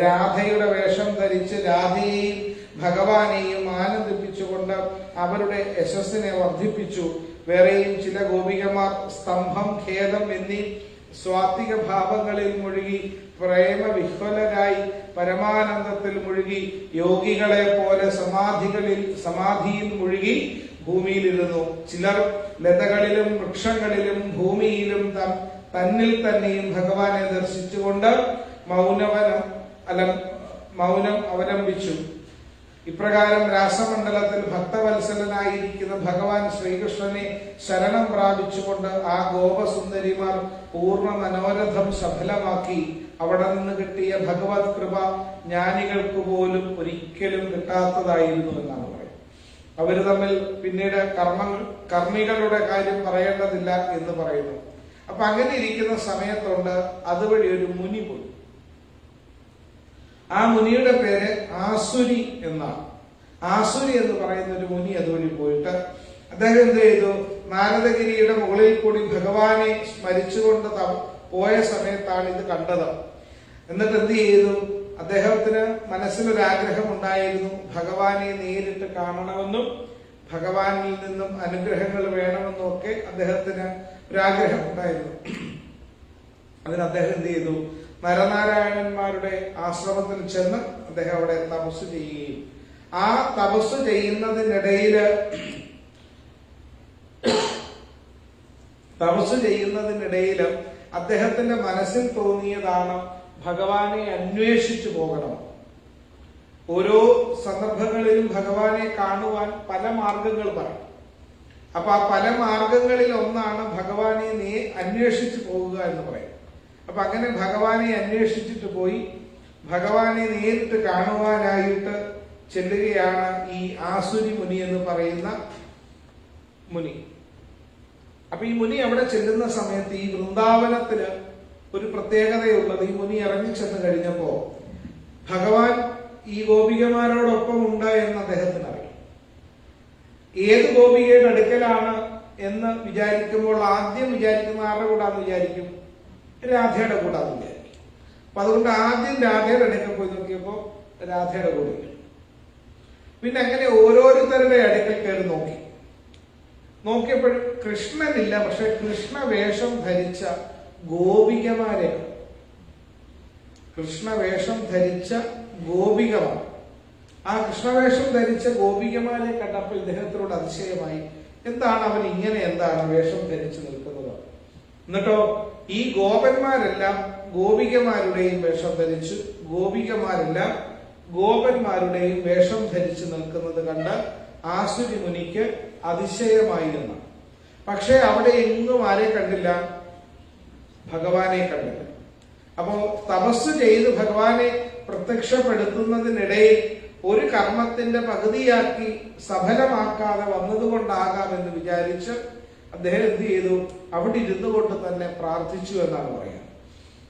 രാധയുടെ വേഷം ധരിച്ച് രാധയെയും ഭഗവാനെയും ആനന്ദിപ്പിച്ചുകൊണ്ട് അവരുടെ യശസ്സിനെ വർദ്ധിപ്പിച്ചു. വേറെയും ചില ഗോപികമാർ സ്തംഭം, ഖേദം എന്നീ സ്വാത്വിക ഭാവങ്ങളിൽ മുഴുകി പ്രേമവിഹ്വലരായി പരമാനന്ദത്തിൽ മുഴുകി യോഗികളെ പോലെ സമാധിയിൽ മുഴുകി ഭൂമിയിലിരുന്നു. ചിലർ ലതകളിലും വൃക്ഷങ്ങളിലും ഭൂമിയിലും തന്നിൽ തന്നെയും ഭഗവാനെ ദർശിച്ചുകൊണ്ട് മൗനം അവലംബിച്ചു. ഇപ്രകാരം രാസമണ്ഡലത്തിൽ ഭക്തവത്സലനായിരിക്കുന്ന ഭഗവാൻ ശ്രീകൃഷ്ണനെ ശരണം പ്രാപിച്ചുകൊണ്ട് ആ ഗോപസുന്ദരിമാർ പൂർണ്ണ മനോരഥം സഫലമാക്കി. അവിടെ നിന്ന് കിട്ടിയ ഭഗവത് കൃപ ജ്ഞാനികൾക്ക് പോലും ഒരിക്കലും കിട്ടാത്തതായിരുന്നു എന്നാണ് പറയുന്നത്. അവര് തമ്മിൽ പിന്നീട് കർമ്മികളുടെ കാര്യം പറയേണ്ടതില്ല എന്ന് പറയുന്നു. അപ്പൊ അങ്ങനെ ഇരിക്കുന്ന സമയത്തുണ്ട് അതുവഴി ഒരു മുനി പോയി. ആ മുനിയുടെ പേര് ആസുരി എന്നാണ്. ആസുരി എന്ന് പറയുന്ന ഒരു മുനി അതുവഴി പോയിട്ട് അദ്ദേഹം എന്ത് ചെയ്തു? നാരദഗിരിയുടെ മുകളിൽ കൂടി ഭഗവാനെ സ്മരിച്ചുകൊണ്ട് പോയ സമയത്താണ് ഇത് കണ്ടത്. എന്നിട്ട് എന്ത് ചെയ്തു? അദ്ദേഹത്തിന് മനസ്സിലൊരാഗ്രഹം ഉണ്ടായിരുന്നു, ഭഗവാനെ നേരിട്ട് കാണണമെന്നും ഭഗവാനിൽ നിന്നും അനുഗ്രഹങ്ങൾ വേണമെന്നും ഒക്കെ അദ്ദേഹത്തിന് ഒരാഗ്രഹം ഉണ്ടായിരുന്നു. അതിന് അദ്ദേഹം എന്ത് ചെയ്തു? നരനാരായണന്മാരുടെ ആശ്രമത്തിൽ ചെന്ന് അദ്ദേഹം അവിടെ തപസ് ചെയ്യുകയും ആ തപസ് ചെയ്യുന്നതിനിടയിൽ അദ്ദേഹത്തിന്റെ മനസ്സിൽ തോന്നിയതാണ് ഭഗവാനെ അന്വേഷിച്ചു പോകണം. ഓരോ സന്ദർഭങ്ങളിലും ഭഗവാനെ കാണുവാൻ പല മാർഗങ്ങൾ പറയും. അപ്പൊ ആ പല മാർഗങ്ങളിൽ ഒന്നാണ് ഭഗവാനെ നീ അന്വേഷിച്ചു പോകുക എന്ന് പറയും. അപ്പൊ അങ്ങനെ ഭഗവാനെ അന്വേഷിച്ചിട്ട് പോയി ഭഗവാനെ നേരിട്ട് കാണുവാനായിട്ട് ചെല്ലുകയാണ് ഈ ആസുരി മുനി എന്ന് പറയുന്ന മുനി. അപ്പൊ ഈ മുനി അവിടെ ചെല്ലുന്ന സമയത്ത് ഈ വൃന്ദാവനത്തിന് ഒരു പ്രത്യേകതയുള്ളത്, ഈ മുനി ഇറങ്ങി ചെന്ന് കഴിഞ്ഞപ്പോ ഭഗവാൻ ഈ ഗോപികമാരോടൊപ്പം ഉണ്ട് എന്ന് അദ്ദേഹത്തിന് അറിയാം. ഏത് ഗോപികയുടെ അടുക്കലാണ് എന്ന് വിചാരിക്കുമ്പോൾ ആദ്യം വിചാരിക്കുന്ന ആരുടെ കൂടാന്ന് വിചാരിക്കും? രാധയുടെ കൂടാന്ന് വിചാരിക്കും. അപ്പൊ അതുകൊണ്ട് ആദ്യം രാധയുടെ അടുക്കൽ പോയി നോക്കിയപ്പോ രാധയുടെ കൂടെ. പിന്നെ അങ്ങനെ ഓരോരുത്തരുടെ അടുക്കൽ കയറി നോക്കിയപ്പോൾ കൃഷ്ണനില്ല. പക്ഷെ കൃഷ്ണ വേഷം ധരിച്ച ഗോപികമാരെ, കൃഷ്ണവേഷം ധരിച്ച ഗോപികമാർ, ആ കൃഷ്ണവേഷം ധരിച്ച ഗോപികമാരെ കണ്ടപ്പോൾ ഇദ്ദേഹത്തിനോട് അതിശയമായി. എന്താണ് അവൻ ഇങ്ങനെ എന്താണ് വേഷം ധരിച്ചു നിൽക്കുന്നത്? എന്നിട്ടോ ഈ ഗോപന്മാരെല്ലാം ഗോപികമാരുടെയും വേഷം ധരിച്ചു, ഗോപികമാരെല്ലാം ഗോപന്മാരുടെയും വേഷം ധരിച്ചു നിൽക്കുന്നത് കണ്ട് ആസുരി മുനിക്ക് അതിശയമായിരുന്നു. പക്ഷെ അവിടെ എങ്ങും ആരെ കണ്ടില്ല? ഭഗവാനെ കണ്ടില്ല. അപ്പോ തപസ് ചെയ്ത് ഭഗവാനെ പ്രത്യക്ഷപ്പെടുത്തുന്നതിനിടയിൽ ഒരു കർമ്മത്തിന്റെ പകുതിയാക്കി സഫലമാക്കാതെ വന്നതുകൊണ്ടാകാമെന്ന് വിചാരിച്ച് അദ്ദേഹം എന്ത് ചെയ്തു? അവിടെ ഇരുന്നു കൊണ്ട് തന്നെ പ്രാർത്ഥിച്ചു എന്നാണ് പറയുന്നത്.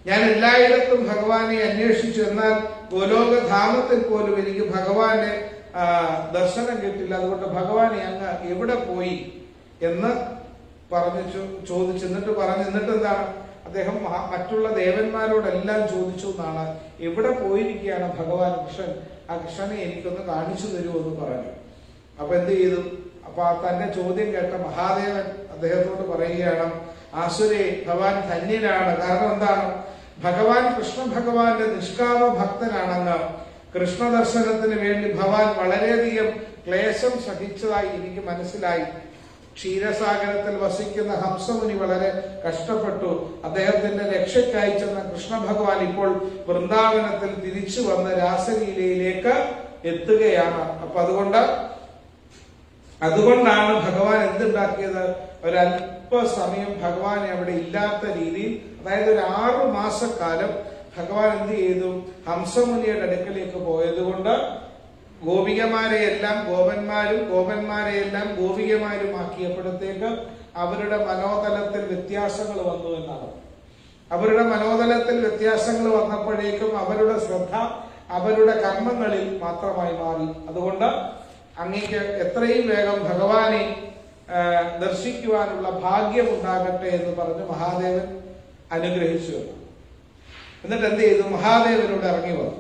ഞാൻ എല്ലായിടത്തും ഭഗവാനെ അന്വേഷിച്ചു, എന്നാൽ ഗോലോകധാമത്തിൽ പോലും എനിക്ക് ഭഗവാന്റെ ദർശനം കിട്ടില്ല. അതുകൊണ്ട് ഭഗവാനെ അങ്ങ് എവിടെ പോയി എന്ന് ചോദിച്ചു. എന്നിട്ട് എന്താണ് അദ്ദേഹം മറ്റുള്ള ദേവന്മാരോടെല്ലാം ചോദിച്ചു എന്നാണ്, എവിടെ പോയിരിക്കുകയാണ് ഭഗവാൻ കൃഷ്ണൻ, ആ കൃഷ്ണനെ എനിക്കൊന്ന് കാണിച്ചു തരുമെന്ന് പറഞ്ഞു. അപ്പൊ എന്ത് ചെയ്തു? അപ്പൊ തന്റെ ചോദ്യം കേട്ട മഹാദേവൻ അദ്ദേഹത്തോട് പറയുകയാണ്, ആസുരേ, ഭഗവാൻ ധന്യനാണ്. കാരണം എന്താണ്? ഭഗവാൻ കൃഷ്ണ ഭഗവാന്റെ നിഷ്കാമ ഭക്തനാണെന്ന് കൃഷ്ണ ദർശനത്തിന് വേണ്ടി ഭഗവാൻ വളരെയധികം ക്ലേശം സഹിച്ചതായി എനിക്ക് മനസ്സിലായി. ക്ഷീരസാഗരത്തിൽ വസിക്കുന്ന ഹംസമുനി വളരെ കഷ്ടപ്പെട്ടു. അദ്ദേഹത്തിന്റെ രക്ഷയ്ക്കായി ചെന്ന കൃഷ്ണ ഭഗവാൻ ഇപ്പോൾ വൃന്ദാവനത്തിൽ തിരിച്ചു വന്ന് രാസലീലയിലേക്ക് എത്തുകയാണ്. അപ്പൊ അതുകൊണ്ടാണ് ഭഗവാൻ എന്തുണ്ടാക്കിയത്? ഒരല്പസമയം ഭഗവാൻ അവിടെ ഇല്ലാത്ത രീതിയിൽ, അതായത് ഒരു 6 മാസക്കാലം ഭഗവാൻ എന്ത് ചെയ്തു? ഹംസമുനിയുടെ അടുക്കലേക്ക് പോയത് കൊണ്ട് ഗോപികമാരെയെല്ലാം ഗോപന്മാരും ഗോപന്മാരെയെല്ലാം ഗോപികമാരും ആക്കിയപ്പോഴത്തേക്ക് അവരുടെ മനോതലത്തിൽ വ്യത്യാസങ്ങൾ വന്നു എന്നാണ്. അവരുടെ മനോതലത്തിൽ വ്യത്യാസങ്ങൾ വന്നപ്പോഴേക്കും അവരുടെ ശ്രദ്ധ അവരുടെ കർമ്മങ്ങളിൽ മാത്രമായി മാറി. അതുകൊണ്ട് അങ്ങേക്ക് എത്രയും വേഗം ഭഗവാനെ ദർശിക്കുവാനുള്ള ഭാഗ്യം ഉണ്ടാകട്ടെ എന്ന് പറഞ്ഞ് മഹാദേവൻ അനുഗ്രഹിച്ചു. എന്നിട്ട് എന്ത് ചെയ്തു? മഹാദേവനോട് ഇറങ്ങി വന്നു.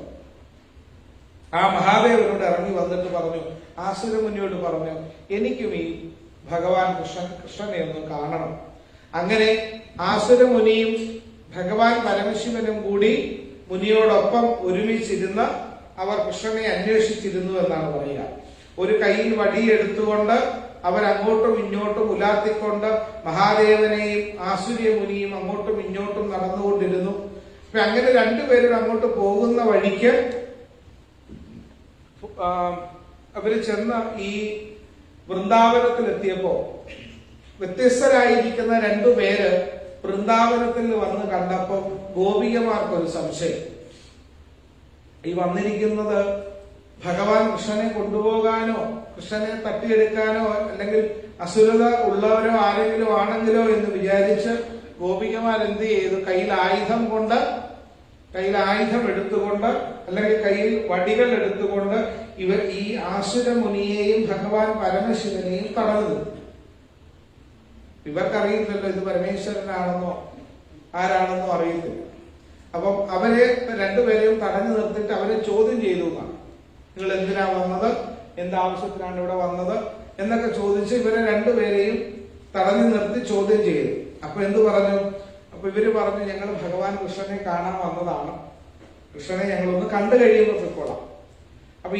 ആ മഹാദേവനോട് ഇറങ്ങി വന്നിട്ട് പറഞ്ഞു, ആസുരമുനിയോട് പറഞ്ഞു, എനിക്കും ഈ ഭഗവാൻ കൃഷ്ണനെ ഒന്ന് കാണണം. അങ്ങനെ ആസുരമുനിയും ഭഗവാൻ പരമശിവനും കൂടി മുനിയോടൊപ്പം ഒരുമിച്ചിരുന്ന് അവർ കൃഷ്ണനെ അന്വേഷിച്ചിരുന്നു എന്നാണ് പറയുക. ഒരു കയ്യിൽ വടിയെടുത്തുകൊണ്ട് അവരങ്ങോട്ടും ഇങ്ങോട്ടും ഉലാത്തിക്കൊണ്ട് മഹാദേവനെയും ആസുര്യ മുനിയും അങ്ങോട്ടും ഇങ്ങോട്ടും നടന്നുകൊണ്ടിരുന്നു. അപ്പൊ അങ്ങനെ രണ്ടുപേരും അങ്ങോട്ട് പോകുന്ന വഴിക്ക് അവര് ചെന്ന ഈ വൃന്ദാവനത്തിലെത്തിയപ്പോ വ്യത്യസ്തരായിരിക്കുന്ന രണ്ടുപേര് വൃന്ദാവനത്തിൽ വന്ന് കണ്ടപ്പോ ഗോപികമാർക്കൊരു സംശയം. ഈ വന്നിരിക്കുന്നത് ഭഗവാൻ കൃഷ്ണനെ കൊണ്ടുപോകാനോ കൃഷ്ണനെ തട്ടിയെടുക്കാനോ അല്ലെങ്കിൽ അസുരത ഉള്ളവരോ ആരെങ്കിലും ആണെങ്കിലോ എന്ന് വിചാരിച്ച് ഗോപികമാർ എന്ത് ചെയ്തു? കയ്യിൽ ആയുധം എടുത്തുകൊണ്ട് അല്ലെങ്കിൽ കയ്യിൽ വടികൾ എടുത്തുകൊണ്ട് ഇവർ ഈ ആസുരമുനിയെയും ഭഗവാൻ പരമശിവനെയും തടഞ്ഞു. ഇവർക്കറിയില്ലല്ലോ ഇത് പരമേശ്വരനാണെന്നോ ആരാണെന്നോ അറിയത്തില്ല. അപ്പം അവരെ രണ്ടുപേരെയും തടഞ്ഞു നിർത്തിയിട്ട് അവരെ ചോദ്യം ചെയ്തു എന്നാണ്. നിങ്ങൾ എന്തിനാ വന്നത്, എന്താവശ്യത്തിനാണ് ഇവിടെ വന്നത് എന്നൊക്കെ ചോദിച്ച് ഇവരെ രണ്ടുപേരെയും തടഞ്ഞു നിർത്തി ചോദ്യം ചെയ്തു. അപ്പൊ എന്ത് പറഞ്ഞു? അപ്പൊ ഇവര് പറഞ്ഞു, ഞങ്ങൾ ഭഗവാൻ കൃഷ്ണനെ കാണാൻ വന്നതാണ്, കൃഷ്ണനെ ഞങ്ങളൊന്ന് കണ്ടു കഴിയുമ്പോൾ പൊയ്ക്കോളാം. അപ്പൊ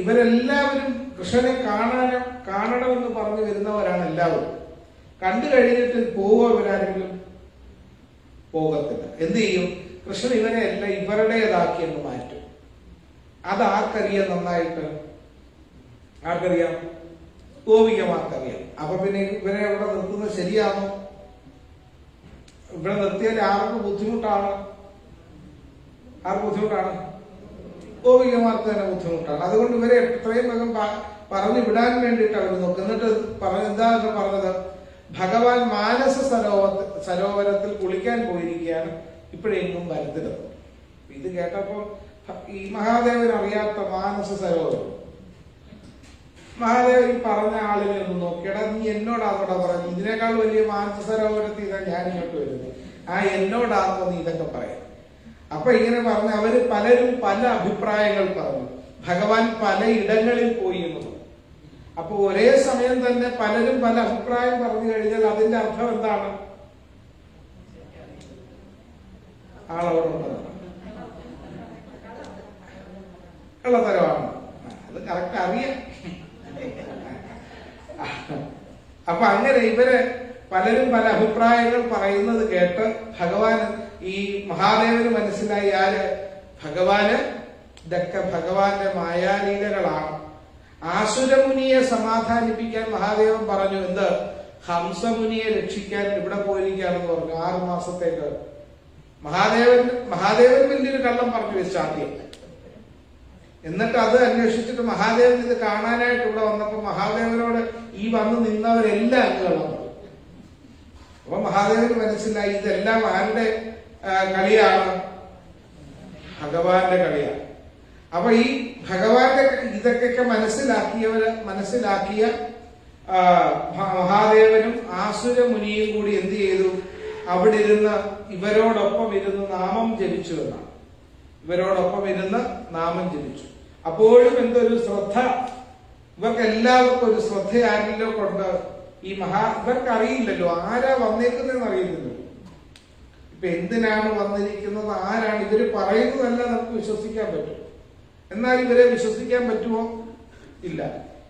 ഇവരെല്ലാവരും കൃഷ്ണനെ കാണണമെന്ന് പറഞ്ഞു വരുന്നവരാണ് എല്ലാവരും. കണ്ടു കഴിഞ്ഞിട്ട് പോവോ ഇവരാരെങ്കിലും? പോകത്തില്ല. എന്ത് ചെയ്യും? കൃഷ്ണൻ ഇവരെ എല്ലാം ഇവരുടേതാക്കി എന്ന് മാറ്റും. അതാർക്കറിയാം നന്നായിട്ട്? ആർക്കറിയാം? ഗോപികമാർക്കറിയാം. അപ്പൊ പിന്നെ ഇവരെ ഇവിടെ നിർത്തുന്നത് ശരിയാണോ? ഇവിടെ നിർത്തിയാൽ ആർക്ക് ബുദ്ധിമുട്ടാണ്? ഗോപികമാർക്ക് തന്നെ ബുദ്ധിമുട്ടാണ്. അതുകൊണ്ട് ഇവരെ എത്രയും വേഗം പറഞ്ഞു വിടാൻ വേണ്ടിയിട്ട് അവർ നോക്കും. എന്നിട്ട് എന്താണ് പറഞ്ഞത്? ഭഗവാൻ മാനസ സരോവരത്തിൽ കുളിക്കാൻ പോയിരിക്കുകയാണ്, ഇപ്പോഴെങ്ങും വരത്തില്ല. ഇത് കേട്ടപ്പോ ഈ മഹാദേവൻ അറിയാത്ത മാനസ സരോവരം, മഹാദേവൻ പറഞ്ഞ ആളിനെ ഒന്ന് നോക്കിയടാ, നീ എന്നോടാന്നോടാ പറഞ്ഞു, ഇതിനേക്കാൾ വലിയ മാനസ സരോവരത്തിൽ ഇതാ ഞാൻ ഇങ്ങോട്ട് വരുന്നത്, എന്നോടാന്നോ നീ ഇതൊക്കെ പറയാം. അപ്പൊ ഇങ്ങനെ പറഞ്ഞ അവര് പലരും പല അഭിപ്രായങ്ങൾ പറഞ്ഞു. ഭഗവാൻ പല ഇടങ്ങളിൽ പോയി എന്നുള്ളത്. അപ്പൊ ഒരേ സമയം തന്നെ പലരും പല അഭിപ്രായം പറഞ്ഞു കഴിഞ്ഞാൽ അതിന്റെ അർത്ഥം എന്താണ്? ആളവിടെ കള്ളത്തരമാണ്. അത് കറക്റ്റ് അറിയാം. അപ്പൊ അങ്ങനെ ഇവര് പലരും പല അഭിപ്രായങ്ങൾ പറയുന്നത് കേട്ട് ഈ മഹാദേവന് മനസ്സിലായി ഇതൊക്കെ ഭഗവാന്റെ മായാലീലകളാണ്. ആസുരമുനിയെ സമാധാനിപ്പിക്കാൻ മഹാദേവൻ പറഞ്ഞു, എന്ത്? ഹംസമുനിയെ രക്ഷിക്കാൻ ഇവിടെ പോയിരിക്കുകയാണെന്ന് പറഞ്ഞു. 6 മാസത്തേക്ക് മഹാദേവൻ വലിയൊരു കള്ളം പറഞ്ഞു വെച്ചു ആദ്യം. എന്നിട്ട് അത് അന്വേഷിച്ചിട്ട് മഹാദേവൻ ഇത് കാണാനായിട്ട് ഇവിടെ വന്നപ്പോ മഹാദേവനോട് ഈ വന്ന് നിന്നവരെല്ലാം അങ്ങ് കള്ളം പറഞ്ഞു. അപ്പൊ മഹാദേവന് മനസ്സിലായി ഇതെല്ലാം ആരുടെ കളിയാണ്? ഭഗവാന്റെ കളിയാണ്. അപ്പൊ ഈ ഭഗവാന്റെ ഇതൊക്കെ മനസ്സിലാക്കിയ മഹാദേവനും ആസുരമുനിയും കൂടി എന്ത് ചെയ്തു? അവിടെ ഇരുന്ന് ഇവരോടൊപ്പം ഇരുന്ന് നാമം ജപിച്ചു എന്നാണ്. നാമം ജപിച്ചു. അപ്പോഴും എന്തൊരു ശ്രദ്ധ, ഇവർക്ക് എല്ലാവർക്കും ഒരു ശ്രദ്ധ ആരിലോ കൊണ്ട് ഇവർക്ക് അറിയില്ലല്ലോ ആരാ വന്നേക്കുന്നതെന്ന് അറിയില്ലല്ലോ. ഇപ്പൊ എന്തിനാണ് വന്നിരിക്കുന്നത്, ആരാണ്? ഇവര് പറയുന്നതല്ല നമുക്ക് വിശ്വസിക്കാൻ പറ്റും. എന്നാൽ ഇവരെ വിശ്വസിക്കാൻ പറ്റുമോ? ഇല്ല.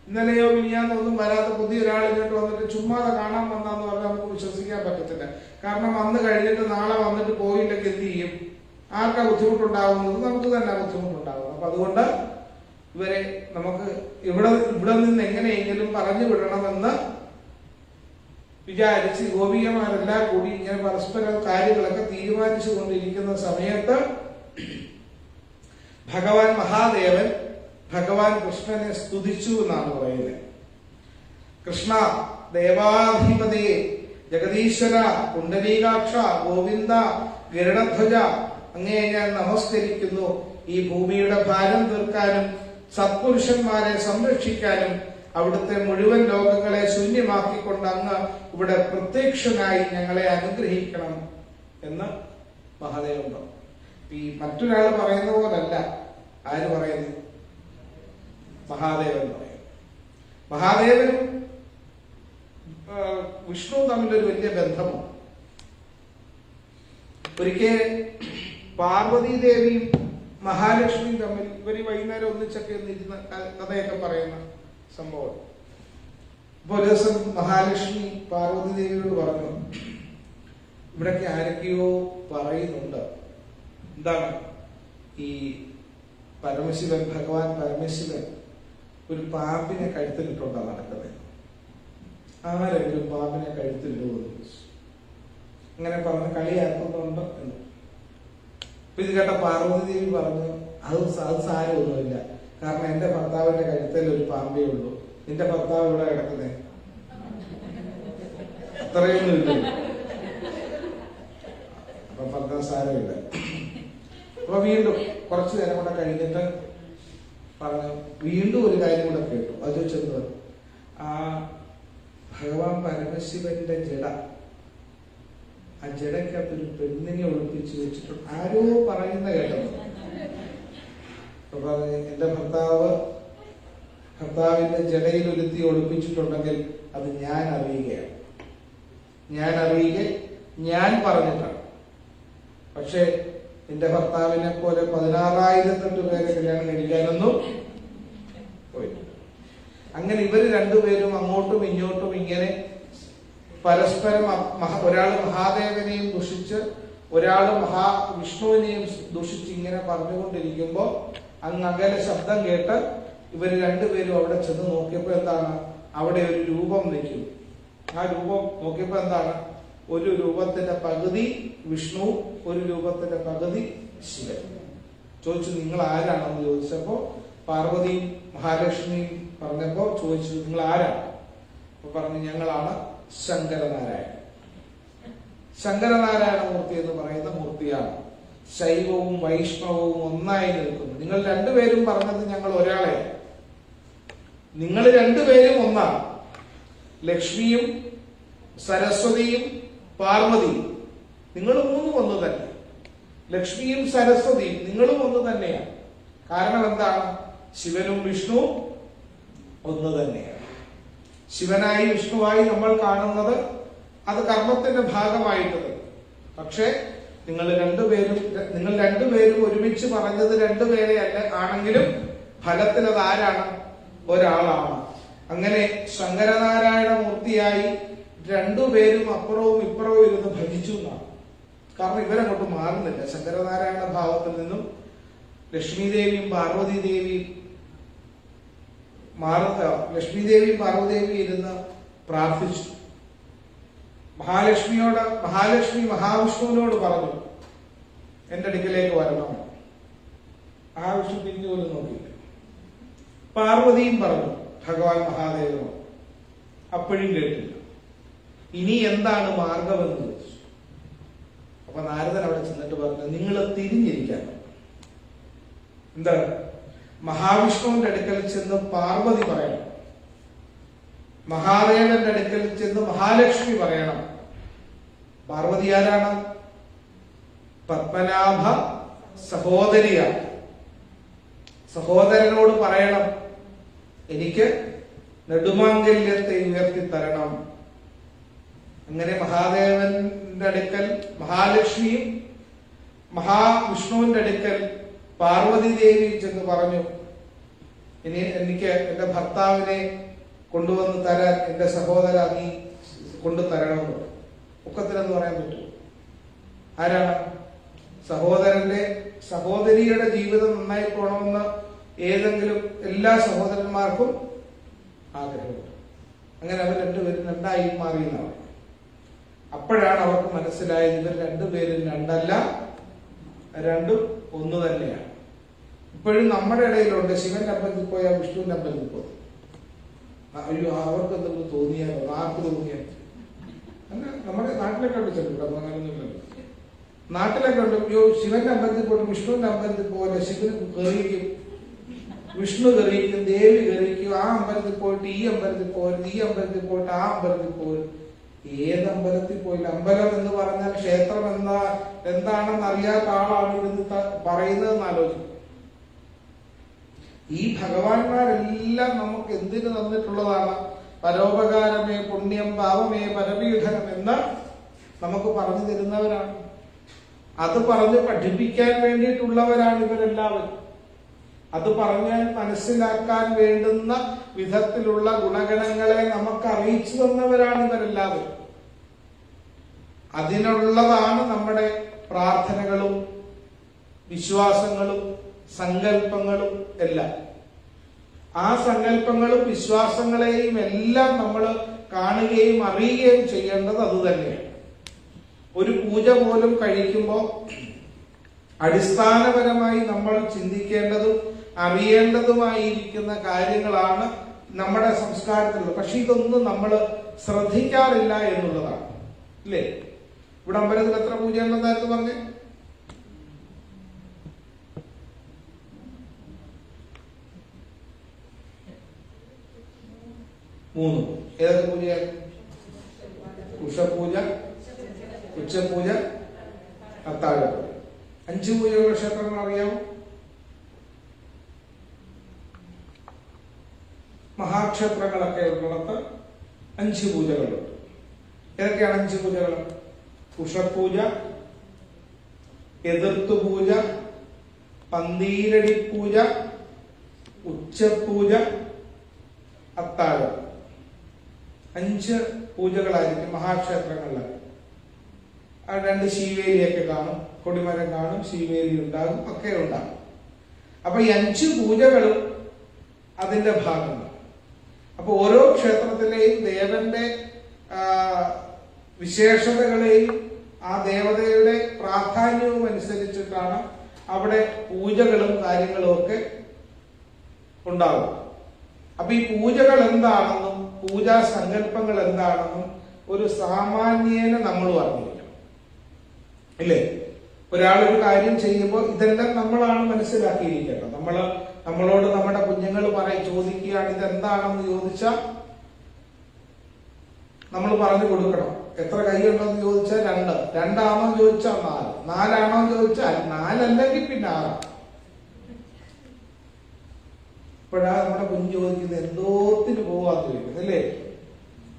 ഇന്നലെയോ മിനിയാന്നൊന്നും വരാത്ത പുതിയൊരാൾ ഇങ്ങോട്ട് വന്നിട്ട് ചുമ്മാതെ കാണാൻ വന്നാന്ന് പറഞ്ഞാൽ നമുക്ക് വിശ്വസിക്കാൻ പറ്റത്തില്ല. കാരണം വന്നു കഴിഞ്ഞിട്ട് നാളെ വന്നിട്ട് പോയില്ലെങ്കിൽ എന്ത് ചെയ്യും? ആർക്കാ ബുദ്ധിമുട്ടുണ്ടാവുന്നത്? നമുക്ക് തന്നെ ബുദ്ധിമുട്ടുണ്ടാകും. അപ്പൊ അതുകൊണ്ട് ഇവരെ നമുക്ക് ഇവിടെ നിന്ന് എങ്ങനെയെങ്കിലും പറഞ്ഞു വിടണമെന്ന് വിചാരിച്ച് ഗോപികമാരെല്ലാം കൂടി ഇങ്ങനെ പരസ്പരം കാര്യങ്ങളൊക്കെ തീരുമാനിച്ചു കൊണ്ടിരിക്കുന്ന സമയത്ത് ഭഗവാൻ മഹാദേവൻ ഭഗവാൻ കൃഷ്ണനെ സ്തുതിച്ചു എന്നാണ് പറയുന്നത്. കൃഷ്ണ ദേവാധിപതേ ജഗദീശ്വര കുണ്ടലീകാക്ഷ ഗോവിന്ദ ഗരുഡധ്വജ, അങ്ങേ ഞാൻ നമസ്കരിക്കുന്നു. ഈ ഭൂമിയുടെ ഭാരം തീർക്കാനും സത്പുരുഷന്മാരെ സംരക്ഷിക്കാനും അവിടുത്തെ മുഴുവൻ ലോകങ്ങളെ ശൂന്യമാക്കിക്കൊണ്ട് അങ്ങ് ഇവിടെ പ്രത്യക്ഷനായി ഞങ്ങളെ അനുഗ്രഹിക്കണം എന്ന് മഹാദേവൻ പറഞ്ഞു. ഈ മറ്റൊരാൾ പറയുന്ന പോലല്ല. ആര് പറയുന്നു? മഹാദേവൻ പറയുന്നു. മഹാദേവനും വിഷ്ണുവും തമ്മിലൊരു വലിയ ബന്ധമാണ്. ഒരിക്കൽ പാർവതി ദേവിയും മഹാലക്ഷ്മിയും തമ്മിൽ ഇവര് വൈകുന്നേരം ഒന്നിച്ചൊക്കെ ഇരുന്ന കഥയൊക്കെ പറയുന്ന സംഭവം. അപ്പൊ ഒരു ദിവസം മഹാലക്ഷ്മി പാർവതി ദേവിയോട് പറഞ്ഞു, ഇവിടൊക്കെ ആരൊക്കെയോ പറയുന്നുണ്ട്, എന്താണ് ഈ പരമശിവൻ, ഭഗവാൻ പരമശിവൻ ഒരു പാമ്പിനെ കഴുത്തിലിട്ടുണ്ടാ നടക്കുന്നത്. ആരെങ്കിലും പാമ്പിനെ കഴുത്തിലിടുമോ? അങ്ങനെ പറഞ്ഞ് കളിയാക്കുന്നുണ്ട് എന്ന്. അപ്പൊ ഇത് കേട്ട പാർവതി ദേവി പറഞ്ഞു, അത് സാരമൊന്നുമില്ല, കാരണം എന്റെ ഭർത്താവിന്റെ കഴുത്തിൽ ഒരു പാമ്പേ ഉള്ളൂ, നിന്റെ ഭർത്താവ് ഇവിടെ കിടക്കുന്നേ, അത്രയൊന്നും ഇല്ല, അപ്പൊ പറഞ്ഞ സാരമില്ല. അപ്പൊ വീണ്ടും കുറച്ചു നേരം കൂടെ കഴിഞ്ഞിട്ട് പറഞ്ഞു, വീണ്ടും ഒരു കാര്യം കൂടെ കേട്ടു. അത് ചോദിച്ചത്, ആ ഭഗവാൻ പരമശിവന്റെ ജട, ആ ജടയ്ക്കകത്തൊരു പെണ്ണിനെ ഒളിപ്പിച്ച് വെച്ചിട്ടുണ്ട്, ആരോ പറയുന്ന കേട്ടത്. അപ്പൊ പറഞ്ഞു, എന്റെ ഭർത്താവിന്റെ ജടയിൽ ഒരുത്തി ഒളിപ്പിച്ചിട്ടുണ്ടെങ്കിൽ അത് ഞാൻ അറിയുകയാണ്, ഞാൻ പറഞ്ഞിട്ടാണ്. പക്ഷെ എന്റെ ഭർത്താവിനെ പോലെ 16,008 പേരെ കല്യാണം കഴിക്കാനൊന്നും പോയില്ല. അങ്ങനെ ഇവര് രണ്ടുപേരും അങ്ങോട്ടും ഇങ്ങോട്ടും ഇങ്ങനെ പരസ്പരം, ഒരാള് മഹാദേവനെയും ദുഷിച്ച് ഒരാള് മഹാവിഷ്ണുവിനെയും ദുഷിച്ച് ഇങ്ങനെ പറഞ്ഞുകൊണ്ടിരിക്കുമ്പോ അങ്ങ് അകലെ ശബ്ദം കേട്ട് ഇവര് രണ്ടുപേരും അവിടെ ചെന്ന് നോക്കിയപ്പോ എന്താണ്, അവിടെ ഒരു രൂപം നിൽക്കുന്നു. ആ രൂപം നോക്കിയപ്പോ എന്താണ്, ഒരു രൂപത്തിന്റെ പകുതി വിഷ്ണു, ഒരു രൂപത്തിന്റെ പകുതി ശിവൻ. ചോദിച്ചു, നിങ്ങൾ ആരാണെന്ന് ചോദിച്ചപ്പോ പാർവതിയും മഹാലക്ഷ്മിയും പറഞ്ഞപ്പോ ചോദിച്ചു, നിങ്ങൾ ആരാണ്? അപ്പൊ പറഞ്ഞു, ഞങ്ങളാണ് ശങ്കരനാരായണൻ. ശങ്കരനാരായണ മൂർത്തി എന്ന് പറയുന്ന മൂർത്തിയാണ്. ശൈവവും വൈഷ്ണവവും ഒന്നായി നിൽക്കുന്നു. നിങ്ങൾ രണ്ടുപേരും പറഞ്ഞത് ഞങ്ങൾ ഒരാളെ, നിങ്ങൾ രണ്ടുപേരും ഒന്നാണ്. ലക്ഷ്മിയും സരസ്വതിയും പാർവതിയും നിങ്ങൾ മൂന്നും ഒന്ന് തന്നെ. ലക്ഷ്മിയും സരസ്വതിയും നിങ്ങളും ഒന്ന് തന്നെയാണ്. കാരണം എന്താണ്, ശിവനും വിഷ്ണുവും ഒന്ന് തന്നെയാണ്. ശിവനായി വിഷ്ണുവായി നമ്മൾ കാണുന്നത് അത് കർമ്മത്തിന്റെ ഭാഗമായിട്ട്. പക്ഷെ നിങ്ങൾ രണ്ടുപേരും ഒരുമിച്ച് പറഞ്ഞത് രണ്ടുപേരെ ആണെങ്കിലും ഫലത്തിൽ അത് ആരാണ്? ഒരാളാണ്. അങ്ങനെ ശങ്കരനാരായണ മൂർത്തിയായി രണ്ടുപേരും അപ്പുറവും ഇപ്പുറവും ഇരുന്ന് ഭജിച്ചു എന്നാണ്. കാരണം ഇവരങ്ങോട്ട് മാറുന്നില്ല. ശങ്കരനാരായണ ഭാവത്തിൽ നിന്നും ലക്ഷ്മി ദേവിയും പാർവതി ദേവിയും ഇരുന്ന് പ്രാർത്ഥിച്ചു. മഹാലക്ഷ്മി മഹാവിഷ്ണുവിനോട് പറഞ്ഞു, എന്റെ അടുക്കലേക്ക് വരണം. മഹാവിഷ്ണു തിരിഞ്ഞു പോലും നോക്കിയില്ല. പാർവതിയും പറഞ്ഞു ഭഗവാൻ മഹാദേവനോട്. അപ്പോഴും കേട്ടില്ല. ഇനി എന്താണ് മാർഗമെന്ന് ചോദിച്ചു. അപ്പൊ നാരദൻ അവിടെ ചെന്നിട്ട് പറഞ്ഞു, നിങ്ങൾ തിരിഞ്ഞിരിക്കാൻ. എന്താണ്? മഹാവിഷ്ണുവിന്റെ അടുക്കൽ ചെന്ന് പാർവതി പറയണം, മഹാദേവന്റെ അടുക്കൽ ചെന്ന് മഹാലക്ഷ്മി പറയണം. പാർവതി ആരാണ്? പത്മനാഭ സഹോദരിയാണ്. സഹോദരനോട് പറയണം, എനിക്ക് നെടുമാംഗല്യത്തെ ഉയർത്തി തരണം. അങ്ങനെ മഹാദേവന്റെ അടുക്കൽ മഹാലക്ഷ്മിയും മഹാവിഷ്ണുവിന്റെ അടുക്കൽ പാർവതി ദേവി ചെന്ന് പറഞ്ഞു, ഇനി എനിക്ക് എന്റെ ഭർത്താവിനെ കൊണ്ടുവന്ന് തരാൻ എന്റെ സഹോദര നീ കൊണ്ടുതരണമെന്ന്. ഒക്കത്തിനെന്ന് പറയാൻ പറ്റും. ആരാണ്? സഹോദരിയുടെ ജീവിതം നന്നായി പോകണമെന്ന് ഏതെങ്കിലും എല്ലാ സഹോദരന്മാർക്കും ആഗ്രഹമുണ്ട്. അങ്ങനെ അവർ രണ്ടുപേരും രണ്ടായി മാറിയെന്നാണ്. അപ്പോഴാണ് അവർക്ക് മനസ്സിലായത് ഇവർ രണ്ടുപേരും രണ്ടല്ല, രണ്ടും ഒന്ന് തന്നെയാണ്. ഇപ്പോഴും നമ്മുടെ ഇടയിലുണ്ട്, ശിവന്റെ അമ്പലത്തിൽ പോയാൽ വിഷ്ണുവിന്റെ അമ്പലത്തിൽ പോകും. അയ്യോ അവർക്ക് എന്തെങ്കിലും തോന്നിയാലോ, ആർക്ക് തോന്നിയാൽ. നമ്മുടെ നാട്ടിലൊക്കെ ഉണ്ട് ചെറുപ്പം, അങ്ങനെയൊന്നുമില്ലല്ലോ. നാട്ടിലൊക്കെ ഉണ്ട്, അയ്യോ ശിവന്റെ അമ്പലത്തിൽ പോയിട്ട് വിഷ്ണുവിന്റെ അമ്പലത്തിൽ പോലെ ശിവന് കയറിയിരിക്കും. വിഷ്ണു ഗർഹിക്കും, ദേവി ഗർഹിക്കും. ആ അമ്പലത്തിൽ പോയിട്ട് ഈ അമ്പലത്തിൽ പോരുത്, ഈ അമ്പലത്തിൽ പോയിട്ട് ആ അമ്പലത്തിൽ പോരുത്. ഏത് അമ്പലത്തിൽ പോയില്ല. അമ്പലം എന്ന് പറഞ്ഞാൽ ക്ഷേത്രം എന്താണെന്ന് അറിയാത്ത ആളാണ് ഇതെന്ന് പറയുന്നതെന്ന് ആലോചിക്കും. ഈ ഭഗവാന്മാരെല്ലാം നമുക്ക് എന്തിനു തന്നിട്ടുള്ളതാണ്? പരോപകാരമേ പുണ്യം പാവമേ പരപീഠനം എന്ന് നമുക്ക് പറഞ്ഞു തരുന്നവരാണ്. അത് പറഞ്ഞ് പഠിപ്പിക്കാൻ വേണ്ടിയിട്ടുള്ളവരാണ് ഇവരെല്ലാവരും. അത് പറഞ്ഞാൽ മനസ്സിലാക്കാൻ വേണ്ടുന്ന വിധത്തിലുള്ള ഗുണഗണങ്ങളെ നമുക്ക് അറിയിച്ചു തന്നവരാണ് ഇവരെല്ലാവരും. അതിനുള്ളതാണ് നമ്മുടെ പ്രാർത്ഥനകളും വിശ്വാസങ്ങളും സങ്കല്പങ്ങളും എല്ലാം. ആ സങ്കല്പങ്ങളും വിശ്വാസങ്ങളെയും എല്ലാം നമ്മൾ കാണുകയും അറിയുകയും ചെയ്യേണ്ടത് അത് തന്നെയാണ്. ഒരു പൂജ പോലും കഴിക്കുമ്പോൾ അടിസ്ഥാനപരമായി നമ്മൾ ചിന്തിക്കേണ്ടതും അറിയേണ്ടതുമായിരിക്കുന്ന കാര്യങ്ങളാണ് നമ്മുടെ സംസ്കാരത്തിലുള്ളത്. പക്ഷെ ഇതൊന്നും നമ്മൾ ശ്രദ്ധിക്കാറില്ല എന്നുള്ളതാണ്. ഇല്ലേ? ഇവിടെ അമ്പലത്തിൽ എത്ര പൂജയുണ്ടെന്നായിരുന്നു പറഞ്ഞേ? 3. ഏതൊക്കെ പൂജയാണ്? ഉഷപൂജ, ഉച്ചപൂജ, അത്താഴപൂജ. 5 പൂജകളുടെ ക്ഷേത്രങ്ങൾ അറിയാമോ? മഹാക്ഷേത്രങ്ങളൊക്കെ ഉള്ളിടത്ത് 5 പൂജകളുണ്ട്. ഏതൊക്കെയാണ് 5 പൂജകൾ? ഉഷപൂജ, എതിർത്തുപൂജ, പന്തീരടി പൂജ, ഉച്ചപൂജ, അത്താഴം. 5 പൂജകളായിരിക്കും മഹാക്ഷേത്രങ്ങളിൽ. 2 ശീവേലിയൊക്കെ കാണും, കൊടിമരം കാണും, ശീവേലി ഉണ്ടാകും, ഒക്കെ ഉണ്ടാകും. അപ്പൊ ഈ 5 പൂജകളും അതിന്റെ ഭാഗമാണ്. അപ്പൊ ഓരോ ക്ഷേത്രത്തിലെയും ദേവന്റെ വിശേഷതകളെയും ആ ദേവതയുടെ പ്രാധാന്യവും അനുസരിച്ചിട്ടാണ് അവിടെ പൂജകളും കാര്യങ്ങളും ഒക്കെ ഉണ്ടാവും. അപ്പൊ ഈ പൂജകൾ എന്താണെന്നും പൂജാ സങ്കല്പങ്ങൾ എന്താണെന്നും ഒരു സാമാന്യേന നമ്മൾ അറിഞ്ഞിരിക്കണം. ഇല്ലേ? ഒരാളൊരു കാര്യം ചെയ്യുമ്പോൾ ഇതെല്ലാം നമ്മളാണ് മനസ്സിലാക്കിയിരിക്കേണ്ടത്. നമ്മളോട് നമ്മുടെ കുഞ്ഞുങ്ങൾ ചോദിക്കുകയാണ് ഇതെന്താണെന്ന് ചോദിച്ചാൽ നമ്മൾ പറഞ്ഞു കൊടുക്കണം. എത്ര കൈയുണ്ടെന്ന് ചോദിച്ചാൽ 2, 2ആണോ ചോദിച്ചാൽ 4, 4ആണോ ചോദിച്ചാൽ 4, അല്ലെങ്കിൽ പിന്നെ 6. ഇപ്പോഴാ നമ്മുടെ കുഞ്ഞ് ചോദിക്കുന്നത് എന്തോത്തിന് പോവാന്ന് ചോദിക്കുന്നത് അല്ലേ?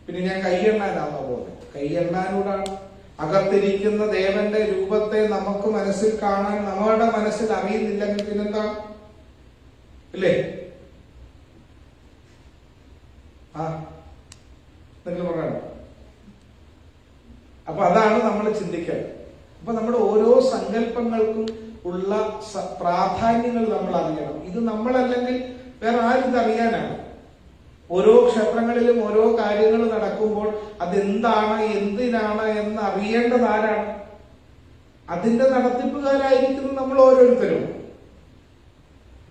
പിന്നെ ഞാൻ കൈയെണ്ണാനാണോ പോകുന്നത്? കൈയെണ്ണാനോടാണ്. അകത്തിരിക്കുന്ന ദേവന്റെ രൂപത്തെ നമുക്ക് മനസ്സിൽ കാണാൻ നമ്മുടെ മനസ്സിൽ അറിയുന്നില്ലെങ്കിൽ പിന്നെന്താ? അല്ലേ? നിങ്ങൾ പറയണം. അപ്പൊ അതാണ് നമ്മൾ ചിന്തിക്കേണ്ടത്. അപ്പൊ നമ്മുടെ ഓരോ സങ്കല്പങ്ങൾക്കും ഉള്ള പ്രാധാന്യങ്ങൾ നമ്മൾ അറിയണം. ഇത് നമ്മളല്ലെങ്കിൽ വേറെ ആരും ഇതറിയാനാണ്. ഓരോ ക്ഷേത്രങ്ങളിലും ഓരോ കാര്യങ്ങൾ നടക്കുമ്പോൾ അതെന്താണ് എന്തിനാണ് എന്ന് അറിയേണ്ടത് ആരാണ്? അതിന്റെ നടത്തിപ്പുകാരായിരിക്കുന്നത് നമ്മൾ ഓരോരുത്തരും.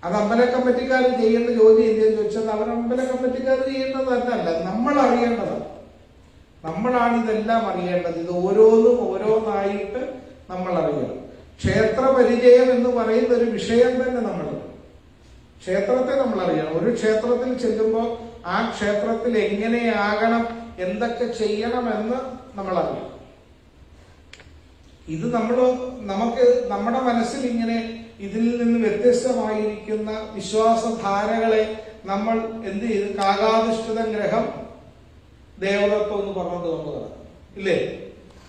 അത് അമ്പല കമ്മിറ്റിക്കാർ ചെയ്യേണ്ട ജോലി എന്തെന്ന് ചോദിച്ചാൽ അവർ അമ്പല കമ്മിറ്റിക്കാർ ചെയ്യേണ്ടത് തന്നെയല്ല, നമ്മൾ അറിയേണ്ടതാണ്. നമ്മളാണ് ഇതെല്ലാം അറിയേണ്ടത്. ഇത് ഓരോന്നും ഓരോന്നായിട്ട് നമ്മൾ അറിയണം. ക്ഷേത്ര പരിചയം എന്ന് പറയുന്ന ഒരു വിഷയം തന്നെ നമ്മൾ ക്ഷേത്രത്തെ നമ്മൾ അറിയണം. ഒരു ക്ഷേത്രത്തിൽ ചെല്ലുമ്പോൾ ആ ക്ഷേത്രത്തിൽ എങ്ങനെയാകണം, എന്തൊക്കെ ചെയ്യണമെന്ന് നമ്മൾ അറിയണം. ഇത് നമുക്ക് നമ്മുടെ മനസ്സിൽ ഇങ്ങനെ ഇതിൽ നിന്ന് വ്യത്യസ്തമായിരിക്കുന്ന വിശ്വാസധാരകളെ നമ്മൾ എന്ത് ചെയ്ത് കാകാധിഷ്ഠിത ഗ്രഹം ദേവതത്വം എന്ന് പറഞ്ഞത് വന്നതാണ്. ഇല്ലേ?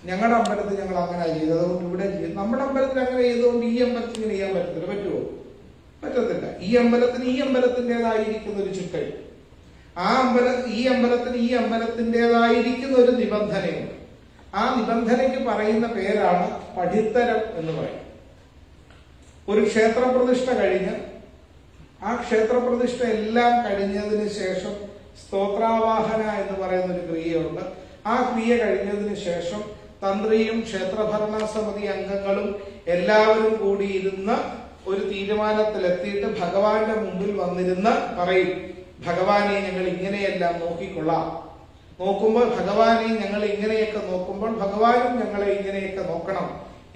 ഞങ്ങളുടെ അമ്പലത്തിൽ ഞങ്ങൾ അങ്ങനെ ചെയ്തത്, അതുകൊണ്ട് ഇവിടെ ചെയ്യും. നമ്മുടെ അമ്പലത്തിൽ അങ്ങനെ ചെയ്തുകൊണ്ട് ഈ അമ്പലത്തിൽ ഇങ്ങനെ ചെയ്യാൻ പറ്റത്തില്ല. പറ്റുമോ? പറ്റത്തില്ല. ഈ അമ്പലത്തിന് ഈ അമ്പലത്തിൻ്റെതായിരിക്കുന്ന ഒരു ചിട്ടയും ഈ അമ്പലത്തിൻ്റെതായിരിക്കുന്ന ഒരു നിബന്ധനയുണ്ട്. ആ നിബന്ധനയ്ക്ക് പറയുന്ന പേരാണ് പഠിത്തരം എന്ന് പറയും. ഒരു ക്ഷേത്രപ്രതിഷ്ഠ കഴിഞ്ഞ് ആ ക്ഷേത്രപ്രതിഷ്ഠ എല്ലാം കഴിഞ്ഞതിന് ശേഷം സ്തോത്രാവാഹന എന്ന് പറയുന്ന ഒരു ക്രിയയുണ്ട്. ആ ക്രിയ കഴിഞ്ഞതിന് ശേഷം തന്ത്രിയും ക്ഷേത്രഭരണ സമിതി അംഗങ്ങളും എല്ലാവരും കൂടി ഇരുന്ന് ഒരു തീരുമാനത്തിലെത്തിയിട്ട് ഭഗവാന്റെ മുമ്പിൽ വന്നിരുന്ന് പറയും, ഭഗവാനെ ഞങ്ങൾ ഇങ്ങനെയെല്ലാം നോക്കിക്കൊള്ളാം. നോക്കുമ്പോൾ ഭഗവാനെ ഞങ്ങൾ ഇങ്ങനെയൊക്കെ നോക്കുമ്പോൾ ഭഗവാനും ഞങ്ങളെ ഇങ്ങനെയൊക്കെ നോക്കണം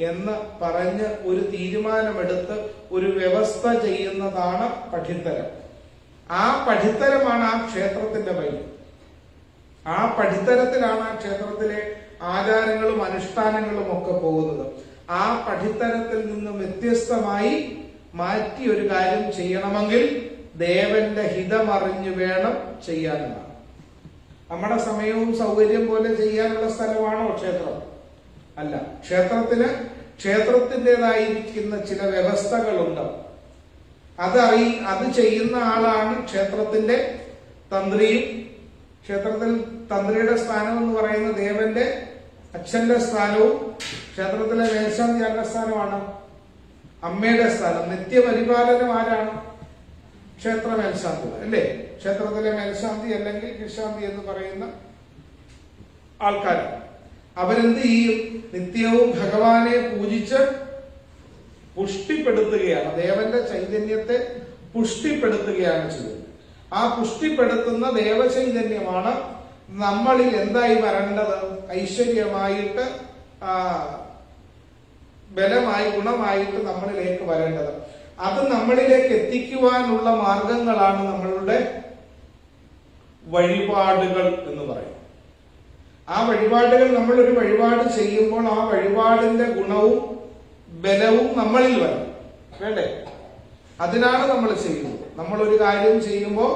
എന്ന് പറഞ്ഞ് ഒരു തീരുമാനമെടുത്ത് ഒരു വ്യവസ്ഥ ചെയ്യുന്നതാണ് പഠിത്തരം. ആ പഠിത്തരമാണ് ആ ക്ഷേത്രത്തിന്റെ ഭംഗി. ആ പഠിത്തരത്തിലാണ് ആ ക്ഷേത്രത്തിലെ ആചാരങ്ങളും അനുഷ്ഠാനങ്ങളും ഒക്കെ പോകുന്നത്. ആ പഠിത്തരത്തിൽ നിന്നും വ്യത്യസ്തമായി മാറ്റി ഒരു കാര്യം ചെയ്യണമെങ്കിൽ ദേവന്റെ ഹിതമറിഞ്ഞു വേണം ചെയ്യാനുള്ളതാണ്. നമ്മുടെ സമയവും സൗകര്യം പോലെ ചെയ്യാനുള്ള സ്ഥലമാണോ ക്ഷേത്രം? അല്ല. ക്ഷേത്രത്തിൻ്റെതായിരിക്കുന്ന ചില വ്യവസ്ഥകളുണ്ട്. അത് ചെയ്യുന്ന ആളാണ് ക്ഷേത്രത്തിന്റെ തന്ത്രിയും. ക്ഷേത്രത്തിൽ തന്ത്രിയുടെ സ്ഥാനം എന്ന് പറയുന്ന ദേവന്റെ അച്ഛന്റെ സ്ഥാനവും, ക്ഷേത്രത്തിലെ മേൽശാന്തി ആരുടെ സ്ഥാനമാണ്? അമ്മയുടെ സ്ഥാനം. നിത്യപരിപാലനം ആരാണ്? ക്ഷേത്ര മേൽശാന്തി അല്ലേ? ക്ഷേത്രത്തിലെ മേൽശാന്തി അല്ലെങ്കിൽ കീഴ്ശാന്തി എന്ന് പറയുന്ന ആൾക്കാരാണ്. അവരെന്ത് ചെയ്യും? നിത്യവും ഭഗവാനെ പൂജിച്ച് പുഷ്ടിപ്പെടുത്തുകയാണ്. ദേവന്റെ ചൈതന്യത്തെ പുഷ്ടിപ്പെടുത്തുകയാണ് ചെയ്യുന്നത്. ആ പുഷ്ടിപ്പെടുത്തുന്ന ദേവചൈതന്യമാണ് നമ്മളിൽ എന്തായി വരേണ്ടത്? ഐശ്വര്യമായിട്ട്, ബലമായി, ഗുണമായിട്ട് നമ്മളിലേക്ക് വരേണ്ടത്. അത് നമ്മളിലേക്ക് എത്തിക്കുവാനുള്ള മാർഗങ്ങളാണ് നമ്മളുടെ വഴിപാടുകൾ എന്ന് പറയും. ആ വഴിപാടുകൾ, നമ്മളൊരു വഴിപാട് ചെയ്യുമ്പോൾ ആ വഴിപാടിന്റെ ഗുണവും ബലവും നമ്മളിൽ വരും. വേണ്ടേ? അതിനാണ് നമ്മൾ ചെയ്യുന്നത്. നമ്മളൊരു കാര്യം ചെയ്യുമ്പോൾ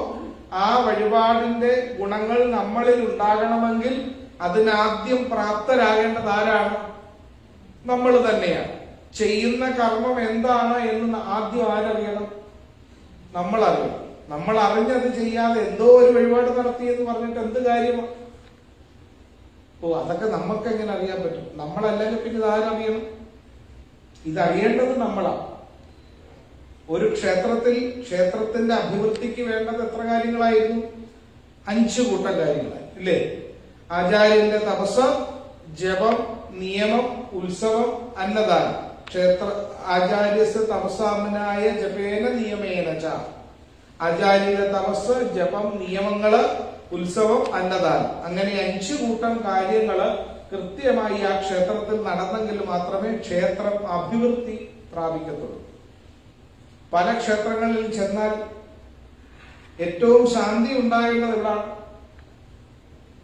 ആ വഴിപാടിന്റെ ഗുണങ്ങൾ നമ്മളിൽ ഉണ്ടാകണമെങ്കിൽ അതിനാദ്യം പ്രാപ്തരാകേണ്ടത് ആരാണ്? നമ്മൾ തന്നെയാണ്. ചെയ്യുന്ന കർമ്മം എന്താണ് എന്ന് ആദ്യം ആരറിയണം? നമ്മൾ അറിയണം. നമ്മൾ അറിഞ്ഞത് ചെയ്യാതെ എന്തോ ഒരു വഴിപാട് നടത്തി എന്ന് പറഞ്ഞിട്ട് എന്ത് കാര്യമാണ്? അതൊക്കെ നമുക്ക് എങ്ങനെ അറിയാൻ പറ്റും? നമ്മളല്ലെങ്കിൽ പിന്നെ ഇതാരറിയണം? ഇതറിയേണ്ടത് നമ്മളാണ്. ഒരു ക്ഷേത്രത്തിന്റെ അഭിവൃദ്ധിക്ക് വേണ്ടത് എത്ര കാര്യങ്ങളായിരുന്നു? 5 കൂട്ടം കാര്യങ്ങളായി ഇല്ലേ? ആചാര്യന്റെ തപസ്, ജപം, നിയമം, ഉത്സവം, അന്നദാനം. ആചാര്യസ് തപസാമനായ ജപേന നിയമേന ച. ആചാര്യന്റെ തപസ്, ജപം, നിയമങ്ങള്, ഉത്സവം, അന്നദാനം. അങ്ങനെ 5 കൂട്ടം കാര്യങ്ങള് കൃത്യമായി ആ ക്ഷേത്രത്തിൽ നടന്നെങ്കിൽ മാത്രമേ ക്ഷേത്രം അഭിവൃദ്ധി പ്രാപിക്കത്തുള്ളൂ. പല ക്ഷേത്രങ്ങളിൽ ചെന്നാൽ ഏറ്റവും ശാന്തി ഉണ്ടാകേണ്ടത് എവിടാണ്?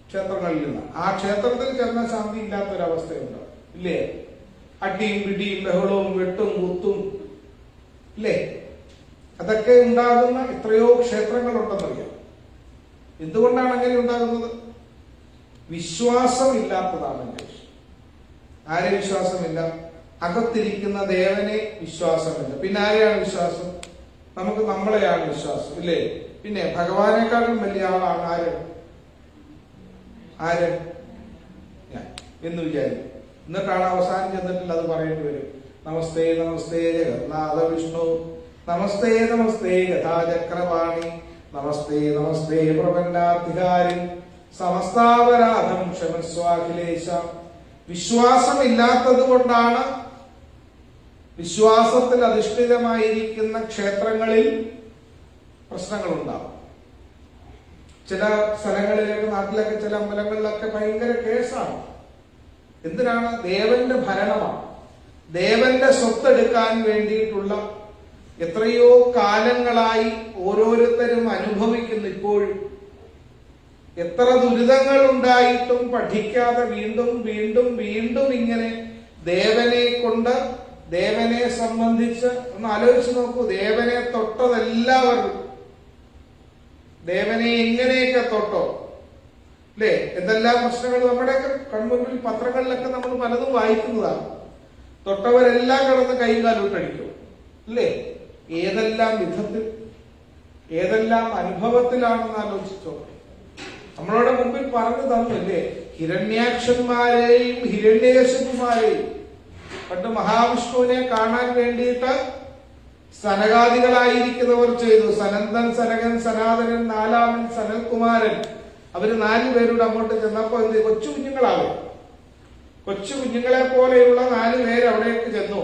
ക്ഷേത്രങ്ങളിൽ നിന്ന്. ആ ക്ഷേത്രത്തിൽ ചെന്ന ശാന്തി ഇല്ലാത്തൊരവസ്ഥയുണ്ട് ഇല്ലേ? അടിയും പിടിയും ബഹളവും വെട്ടും കുത്തും ഇല്ലേ? അതൊക്കെ ഉണ്ടാകുന്ന എത്രയോ ക്ഷേത്രങ്ങളുണ്ടെന്നറിയാം. എന്തുകൊണ്ടാണ് അങ്ങനെ ഉണ്ടാകുന്നത്? വിശ്വാസമില്ലാത്തതാണ്. ആരെ വിശ്വാസമില്ല? അകത്തിരിക്കുന്ന ദേവനെ വിശ്വാസമില്ല. പിന്നെ ആരെയാണ് വിശ്വാസം? നമുക്ക് നമ്മളെയാണ് വിശ്വാസം ഇല്ലേ? പിന്നെ ഭഗവാനേക്കാളും വലിയ ആളാണ് ആര് ഞാൻ എന്ന് വിചാരിക്കും. എന്നിട്ടാണ് അവസാനം ചെന്നിട്ടില്ല അത് പറയേണ്ടി വരും. നമസ്തേ നമസ്തേ ജഗന്നാഥ വിഷ്ണു, നമസ്തേ നമസ്തേ യഥാചക്രവാണി, നമസ്തേ നമസ്തേ പ്രപന്നാധികാരി, സമസ്താപരാധം ക്ഷമസ്വാഖിലേശ. വിശ്വാസമില്ലാത്തത് കൊണ്ടാണ് വിശ്വാസത്തിൽ അധിഷ്ഠിതമായിരിക്കുന്ന ക്ഷേത്രങ്ങളിൽ പ്രശ്നങ്ങൾ ഉണ്ടാവും. ചില സ്ഥലങ്ങളിലൊക്കെ, നാട്ടിലൊക്കെ, ചില അമ്പലങ്ങളിലൊക്കെ ഭയങ്കര കേസാണ്. എന്തിനാണ്? ദേവന്റെ ഭരണമാണ്. ദേവന്റെ സ്വത്തെടുക്കാൻ വേണ്ടിയിട്ടുള്ള എത്രയോ കാലങ്ങളായി ഓരോരുത്തരും അനുഭവിക്കുന്നു. ഇപ്പോഴും എത്ര ദുരിതങ്ങൾ ഉണ്ടായിട്ടും പഠിക്കാതെ വീണ്ടും വീണ്ടും വീണ്ടും ഇങ്ങനെ ദേവനെ കൊണ്ട്, ദേവനെ സംബന്ധിച്ച് ഒന്ന് ആലോചിച്ച് നോക്കൂ. ദേവനെ തൊട്ടതെല്ലാവരും ദേവനെ എങ്ങനെയൊക്കെ തൊട്ടോ അല്ലേ? എന്തെല്ലാം പ്രശ്നങ്ങൾ നമ്മുടെയൊക്കെ കൺമുൻപിൽ പത്രങ്ങളിലൊക്കെ നമ്മൾ പലതും വായിക്കുന്നതാണ്. തൊട്ടവരെല്ലാം കിടന്ന് കൈയും കാലോട്ടടിക്കും അല്ലേ? ഏതെല്ലാം വിധത്തിൽ, ഏതെല്ലാം അനുഭവത്തിലാണെന്ന് ആലോചിച്ചോ. നമ്മളോട് മുമ്പിൽ പറഞ്ഞു തന്നില്ലേ? ഹിരണ്യാക്ഷന്മാരെയും ഹിരണ്യകശിപുമാരെയും പണ്ട് മഹാവിഷ്ണുവിനെ കാണാൻ വേണ്ടിയിട്ട് സനകാദികളായിരിക്കുന്നവർ ചെയ്തു. സനന്ദൻ, സനകൻ, സനാതനൻ, നാലാമൻ, സനൽകുമാരൻ. അവര് 4 പേരോട് അങ്ങോട്ട് ചെന്നപ്പോ എന്ത്? കൊച്ചു കുഞ്ഞുങ്ങളാവും. കൊച്ചു കുഞ്ഞുങ്ങളെ പോലെയുള്ള 4 പേര് അവിടേക്ക് ചെന്നു.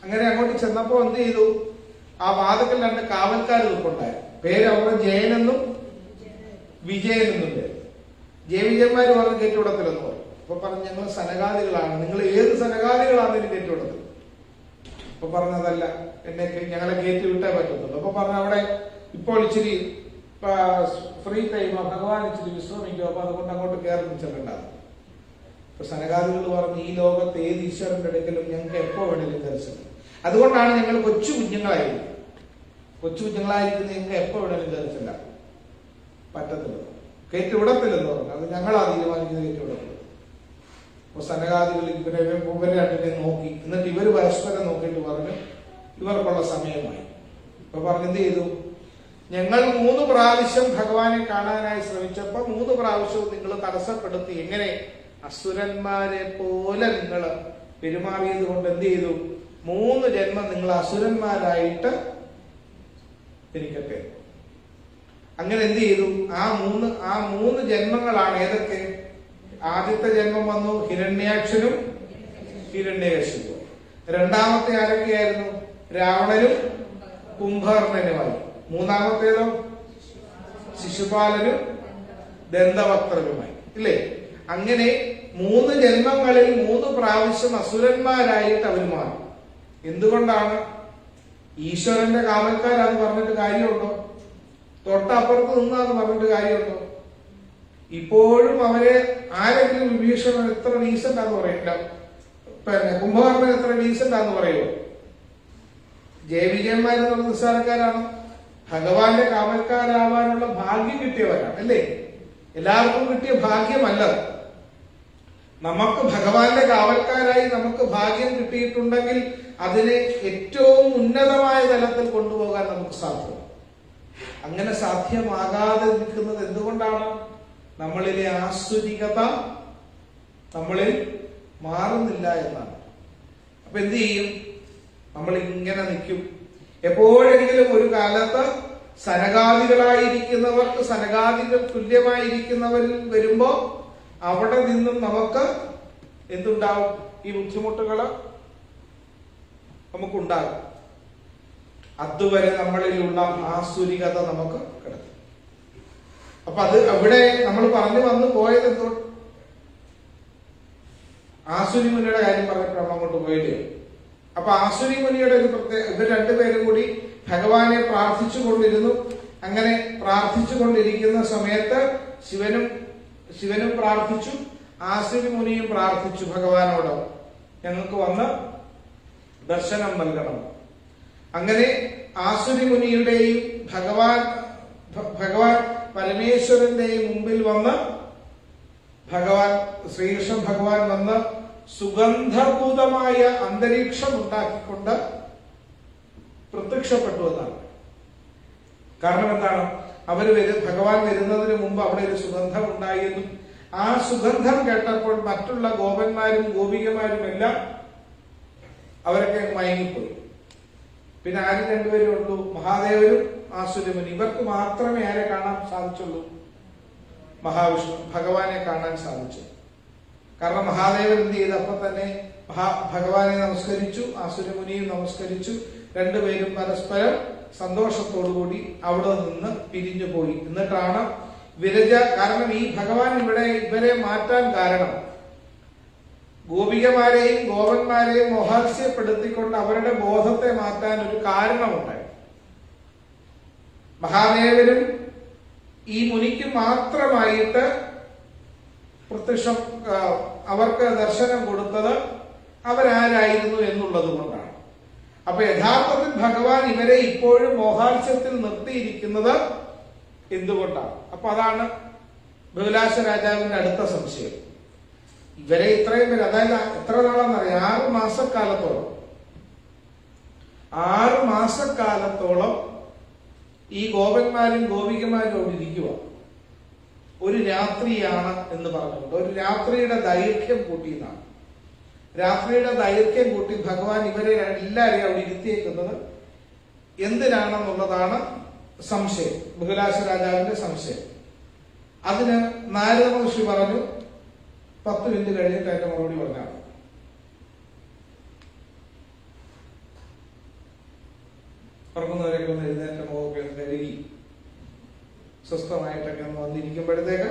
അങ്ങനെ അങ്ങോട്ട് ചെന്നപ്പോ എന്ത് ചെയ്തു? ആ വാതിക്കൽ 2 കാവൽക്കാർ നിൽപ്പുണ്ടായി. പേര് അവിടെ ജയനെന്നും വിജയനെന്നും പേര്. ജയവിജയന്മാര് പറഞ്ഞ് കയറ്റുവിടത്തിലെന്ന് പറയും. അപ്പൊ പറഞ്ഞു, ഞങ്ങൾ സനകാദികളാണ്. നിങ്ങൾ ഏത് സനകാദികളാണെന്ന് കയറ്റുവിടത്തിൽ. അപ്പൊ പറഞ്ഞതല്ല, എന്നെ ഞങ്ങളെ കയറ്റി വിട്ടേ പറ്റത്തുള്ളൂ. അപ്പൊ പറഞ്ഞ അവിടെ ഇപ്പോൾ ഇച്ചിരി ഫ്രീ ടൈമോ, ഭഗവാൻ ഇച്ചിരി വിശ്രമിക്കും, അപ്പൊ അതുകൊണ്ട് അങ്ങോട്ട് കയറി ചെല്ലണ്ടാകും. ഇപ്പൊ സനകാദികൾ പറഞ്ഞു, ഈ ലോകത്ത് ഏത് ഈശ്വരന്റെ അടുക്കലും ഞങ്ങൾക്ക് എപ്പോ വേണേലും ദർശനം. അതുകൊണ്ടാണ് ഞങ്ങൾ കൊച്ചു കുഞ്ഞുങ്ങളായിരിക്കും ഞങ്ങൾക്ക് എപ്പോ വേണേലും ദർശന പറ്റത്തില്ല, കയറ്റിവിടത്തില്ലെന്ന് പറഞ്ഞു. അത് ഞങ്ങളാ തീരുമാനിക്കുന്നത്, കയറ്റിവിടത്തില്ല. അപ്പൊ സനകാദികൾ ഇവരെ രണ്ടിനെ നോക്കി, എന്നിട്ട് ഇവര് പരസ്പരം നോക്കിയിട്ട് പറഞ്ഞു ഇവർക്കുള്ള സമയമായി. ഇപ്പൊ പറഞ്ഞു എന്ത് ചെയ്തു, ഞങ്ങൾ 3 പ്രാവശ്യം ഭഗവാനെ കാണാനായി ശ്രമിച്ചപ്പോ 3 പ്രാവശ്യവും നിങ്ങൾ തടസ്സപ്പെടുത്തി. എങ്ങനെ? അസുരന്മാരെ പോലെ നിങ്ങൾ പെരുമാറിയത് കൊണ്ട് എന്ത് ചെയ്തു, 3 ജന്മം നിങ്ങൾ അസുരന്മാരായിട്ട് ഇരിക്കട്ടെ. അങ്ങനെ എന്ത് ചെയ്തു, ആ മൂന്ന് ജന്മങ്ങളാണ് ഏതൊക്കെ? ആദ്യത്തെ ജന്മം വന്നു ഹിരണ്യാക്ഷനും ഹിരണ്യകശിപുവും. രണ്ടാമത്തെ ആരൊക്കെയായിരുന്നു? രാവണനും കുംഭകർണനുമായി. മൂന്നാമത്തേതോ ശിശുപാലനും ദന്തവക്ത്രനുമായി, ഇല്ലേ? അങ്ങനെ 3 ജന്മങ്ങളിൽ 3 പ്രാവശ്യം അസുരന്മാരായിട്ട് അവർ മാറി. എന്തുകൊണ്ടാണ്? ഈശ്വരന്റെ കാവൽക്കാരാന്ന് പറഞ്ഞിട്ട് കാര്യമുണ്ടോ? തൊട്ടപ്പുറത്ത് നിന്നാന്ന് പറഞ്ഞിട്ട് കാര്യമുണ്ടോ? ഇപ്പോഴും അവരെ ആരെങ്കിലും വിഭീഷണൻ എത്ര ഡീസന്റ് ആന്ന് പറയില്ല, പിന്നെ കുംഭകർണൻ എത്ര ഡീസന്റ് ആന്ന് പറയുമോ? ജയവിജയന്മാരെന്നുള്ള നിസ്സാരക്കാരാണ്. ഭഗവാന്റെ കാവൽക്കാരാവാനുള്ള ഭാഗ്യം കിട്ടിയവരാണ്, അല്ലേ? എല്ലാവർക്കും കിട്ടിയ ഭാഗ്യമല്ല. നമുക്ക് ഭഗവാന്റെ കാവൽക്കാരായി നമുക്ക് ഭാഗ്യം കിട്ടിയിട്ടുണ്ടെങ്കിൽ അതിനെ ഏറ്റവും ഉന്നതമായ തലത്തിൽ കൊണ്ടുപോകാൻ നമുക്ക് സാധ്യത. അങ്ങനെ സാധ്യമാകാതെ നിൽക്കുന്നത് എന്തുകൊണ്ടാണ്? നമ്മളിലെ ആസുരികത നമ്മളിൽ മാറുന്നില്ല എന്നാണ്. അപ്പൊ എന്ത് ചെയ്യും? നമ്മൾ ഇങ്ങനെ നിൽക്കും. എപ്പോഴെങ്കിലും ഒരു കാലത്ത് സനകാദികളായിരിക്കുന്നവർക്ക് സനകാദികൾ തുല്യമായിരിക്കുന്നവരിൽ വരുമ്പോ അവിടെ നിന്നും നമുക്ക് എന്തുണ്ടാവും? ഈ ബുദ്ധിമുട്ടുകള് നമുക്കുണ്ടാകും. അതുവരെ നമ്മളിലുള്ള ആസുരികത നമുക്ക് കിടക്കും. അപ്പൊ അത് അവിടെ നമ്മൾ പറഞ്ഞു വന്നു പോയത് എന്തോ ആസുരി മുനിയുടെ കാര്യം പറഞ്ഞിട്ടാണ് അങ്ങോട്ട് പോയില്ലേ? അപ്പൊ ആസുരി മുനിയുടെ ഒരു ഇവർ രണ്ടുപേരും കൂടി ഭഗവാനെ പ്രാർത്ഥിച്ചു കൊണ്ടിരുന്നു. അങ്ങനെ പ്രാർത്ഥിച്ചു കൊണ്ടിരിക്കുന്ന സമയത്ത് ശിവനും പ്രാർത്ഥിച്ചു, ആസുരി മുനിയും പ്രാർത്ഥിച്ചു ഭഗവാനോട്, ഞങ്ങൾക്ക് വന്ന് ദർശനം നൽകണം. അങ്ങനെ ആസുരി മുനിയുടെയും ഭഗവാൻ പരമേശ്വരന്റെയും മുമ്പിൽ വന്ന് ശ്രീകൃഷ്ണ ഭഗവാൻ വന്ന് സുഗന്ധഭൂതമായ അന്തരീക്ഷം ഉണ്ടാക്കിക്കൊണ്ട് പ്രത്യക്ഷപ്പെട്ടു എന്നാണ്. കാരണം എന്താണ്? ഭഗവാൻ വരുന്നതിന് മുമ്പ് അവിടെ ഒരു സുഗന്ധം ഉണ്ടായിരുന്നു. ആ സുഗന്ധം കേട്ടപ്പോൾ മറ്റുള്ള ഗോപന്മാരും ഗോപികമാരും എല്ലാം അവരൊക്കെ മയങ്ങിപ്പോയി. പിന്നെ ആരും രണ്ടുപേരും ഉള്ളൂ, മഹാദേവനും ആസുരമുനി. ഇവർക്ക് മാത്രമേ ആരെ കാണാൻ സാധിച്ചുള്ളൂ? മഹാവിഷ്ണു ഭഗവാനെ കാണാൻ സാധിച്ചു. കാരണം മഹാദേവൻ എന്ത് ചെയ്ത് അപ്പൊ തന്നെ ഭഗവാനെ നമസ്കരിച്ചു, ആസുരമുനിയും നമസ്കരിച്ചു. രണ്ടുപേരും പരസ്പരം സന്തോഷത്തോടുകൂടി അവിടെ നിന്ന് പിരിഞ്ഞു പോയി. എന്നിട്ടാണ് കാരണം ഈ ഭഗവാൻ ഇവരെ മാറ്റാൻ കാരണം ഗോപികമാരെയും ഗോപന്മാരെയും മോഹാത്സ്യപ്പെടുത്തിക്കൊണ്ട് അവരുടെ ബോധത്തെ മാറ്റാൻ ഒരു കാരണമുണ്ടായി. മഹാദേവനും ഈ മുനിക്ക് മാത്രമായിട്ട് പ്രത്യക്ഷം അവർക്ക് ദർശനം കൊടുത്തത് അവരാരായിരുന്നു എന്നുള്ളത് കൊണ്ടാണ്. അപ്പൊ യഥാർത്ഥത്തിൽ ഭഗവാൻ ഇവരെ ഇപ്പോഴും മോഹാത്സ്യത്തിൽ നിർത്തിയിരിക്കുന്നത് എന്തുകൊണ്ടാണ്? അപ്പൊ അതാണ് ബഹുലാശ രാജാവിന്റെ അടുത്ത സംശയം. ഇവരെ ഇത്രയും പേര്, അതായത് എത്ര നാളെന്നറിയാം, 6 മാസക്കാലത്തോളം ഈ ഗോപന്മാരും ഗോപികമാരും അവിടെ ഇരിക്കുക. ഒരു രാത്രിയാണ് എന്ന് പറഞ്ഞുകൊണ്ട് ഒരു രാത്രിയുടെ ദൈർഘ്യം കൂട്ടിയെന്നാണ്. രാത്രിയുടെ ദൈർഘ്യം കൂട്ടി ഭഗവാൻ ഇവരെ എല്ലാവരെയും അവിടെ ഇരുത്തിയേക്കുന്നത് എന്തിനാണെന്നുള്ളതാണ് സംശയം, ബഹുലാശ രാജാവിന്റെ സംശയം. അതിന് നാരദ മഹർഷി പറഞ്ഞു 10 മിനിറ്റ് കഴിഞ്ഞിട്ട് അതിന്റെ മറുപടി പറഞ്ഞാണ്. ഉറങ്ങുന്നവരൊക്കെ ഒന്ന് എഴുന്നേറ്റ മുഖമൊക്കെ ഒന്ന് കഴുകി സ്വസ്ഥമായിട്ടൊക്കെ ഒന്ന് വന്നിരിക്കുമ്പോഴത്തേക്ക്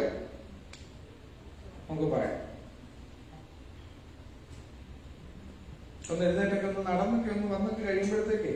നമുക്ക് പറയാം. ഒന്ന് എഴുന്നേറ്റൊക്കെ ഒന്ന് നടന്നൊക്കെ ഒന്ന് വന്നൊക്കെ കഴിയുമ്പോഴത്തേക്കേ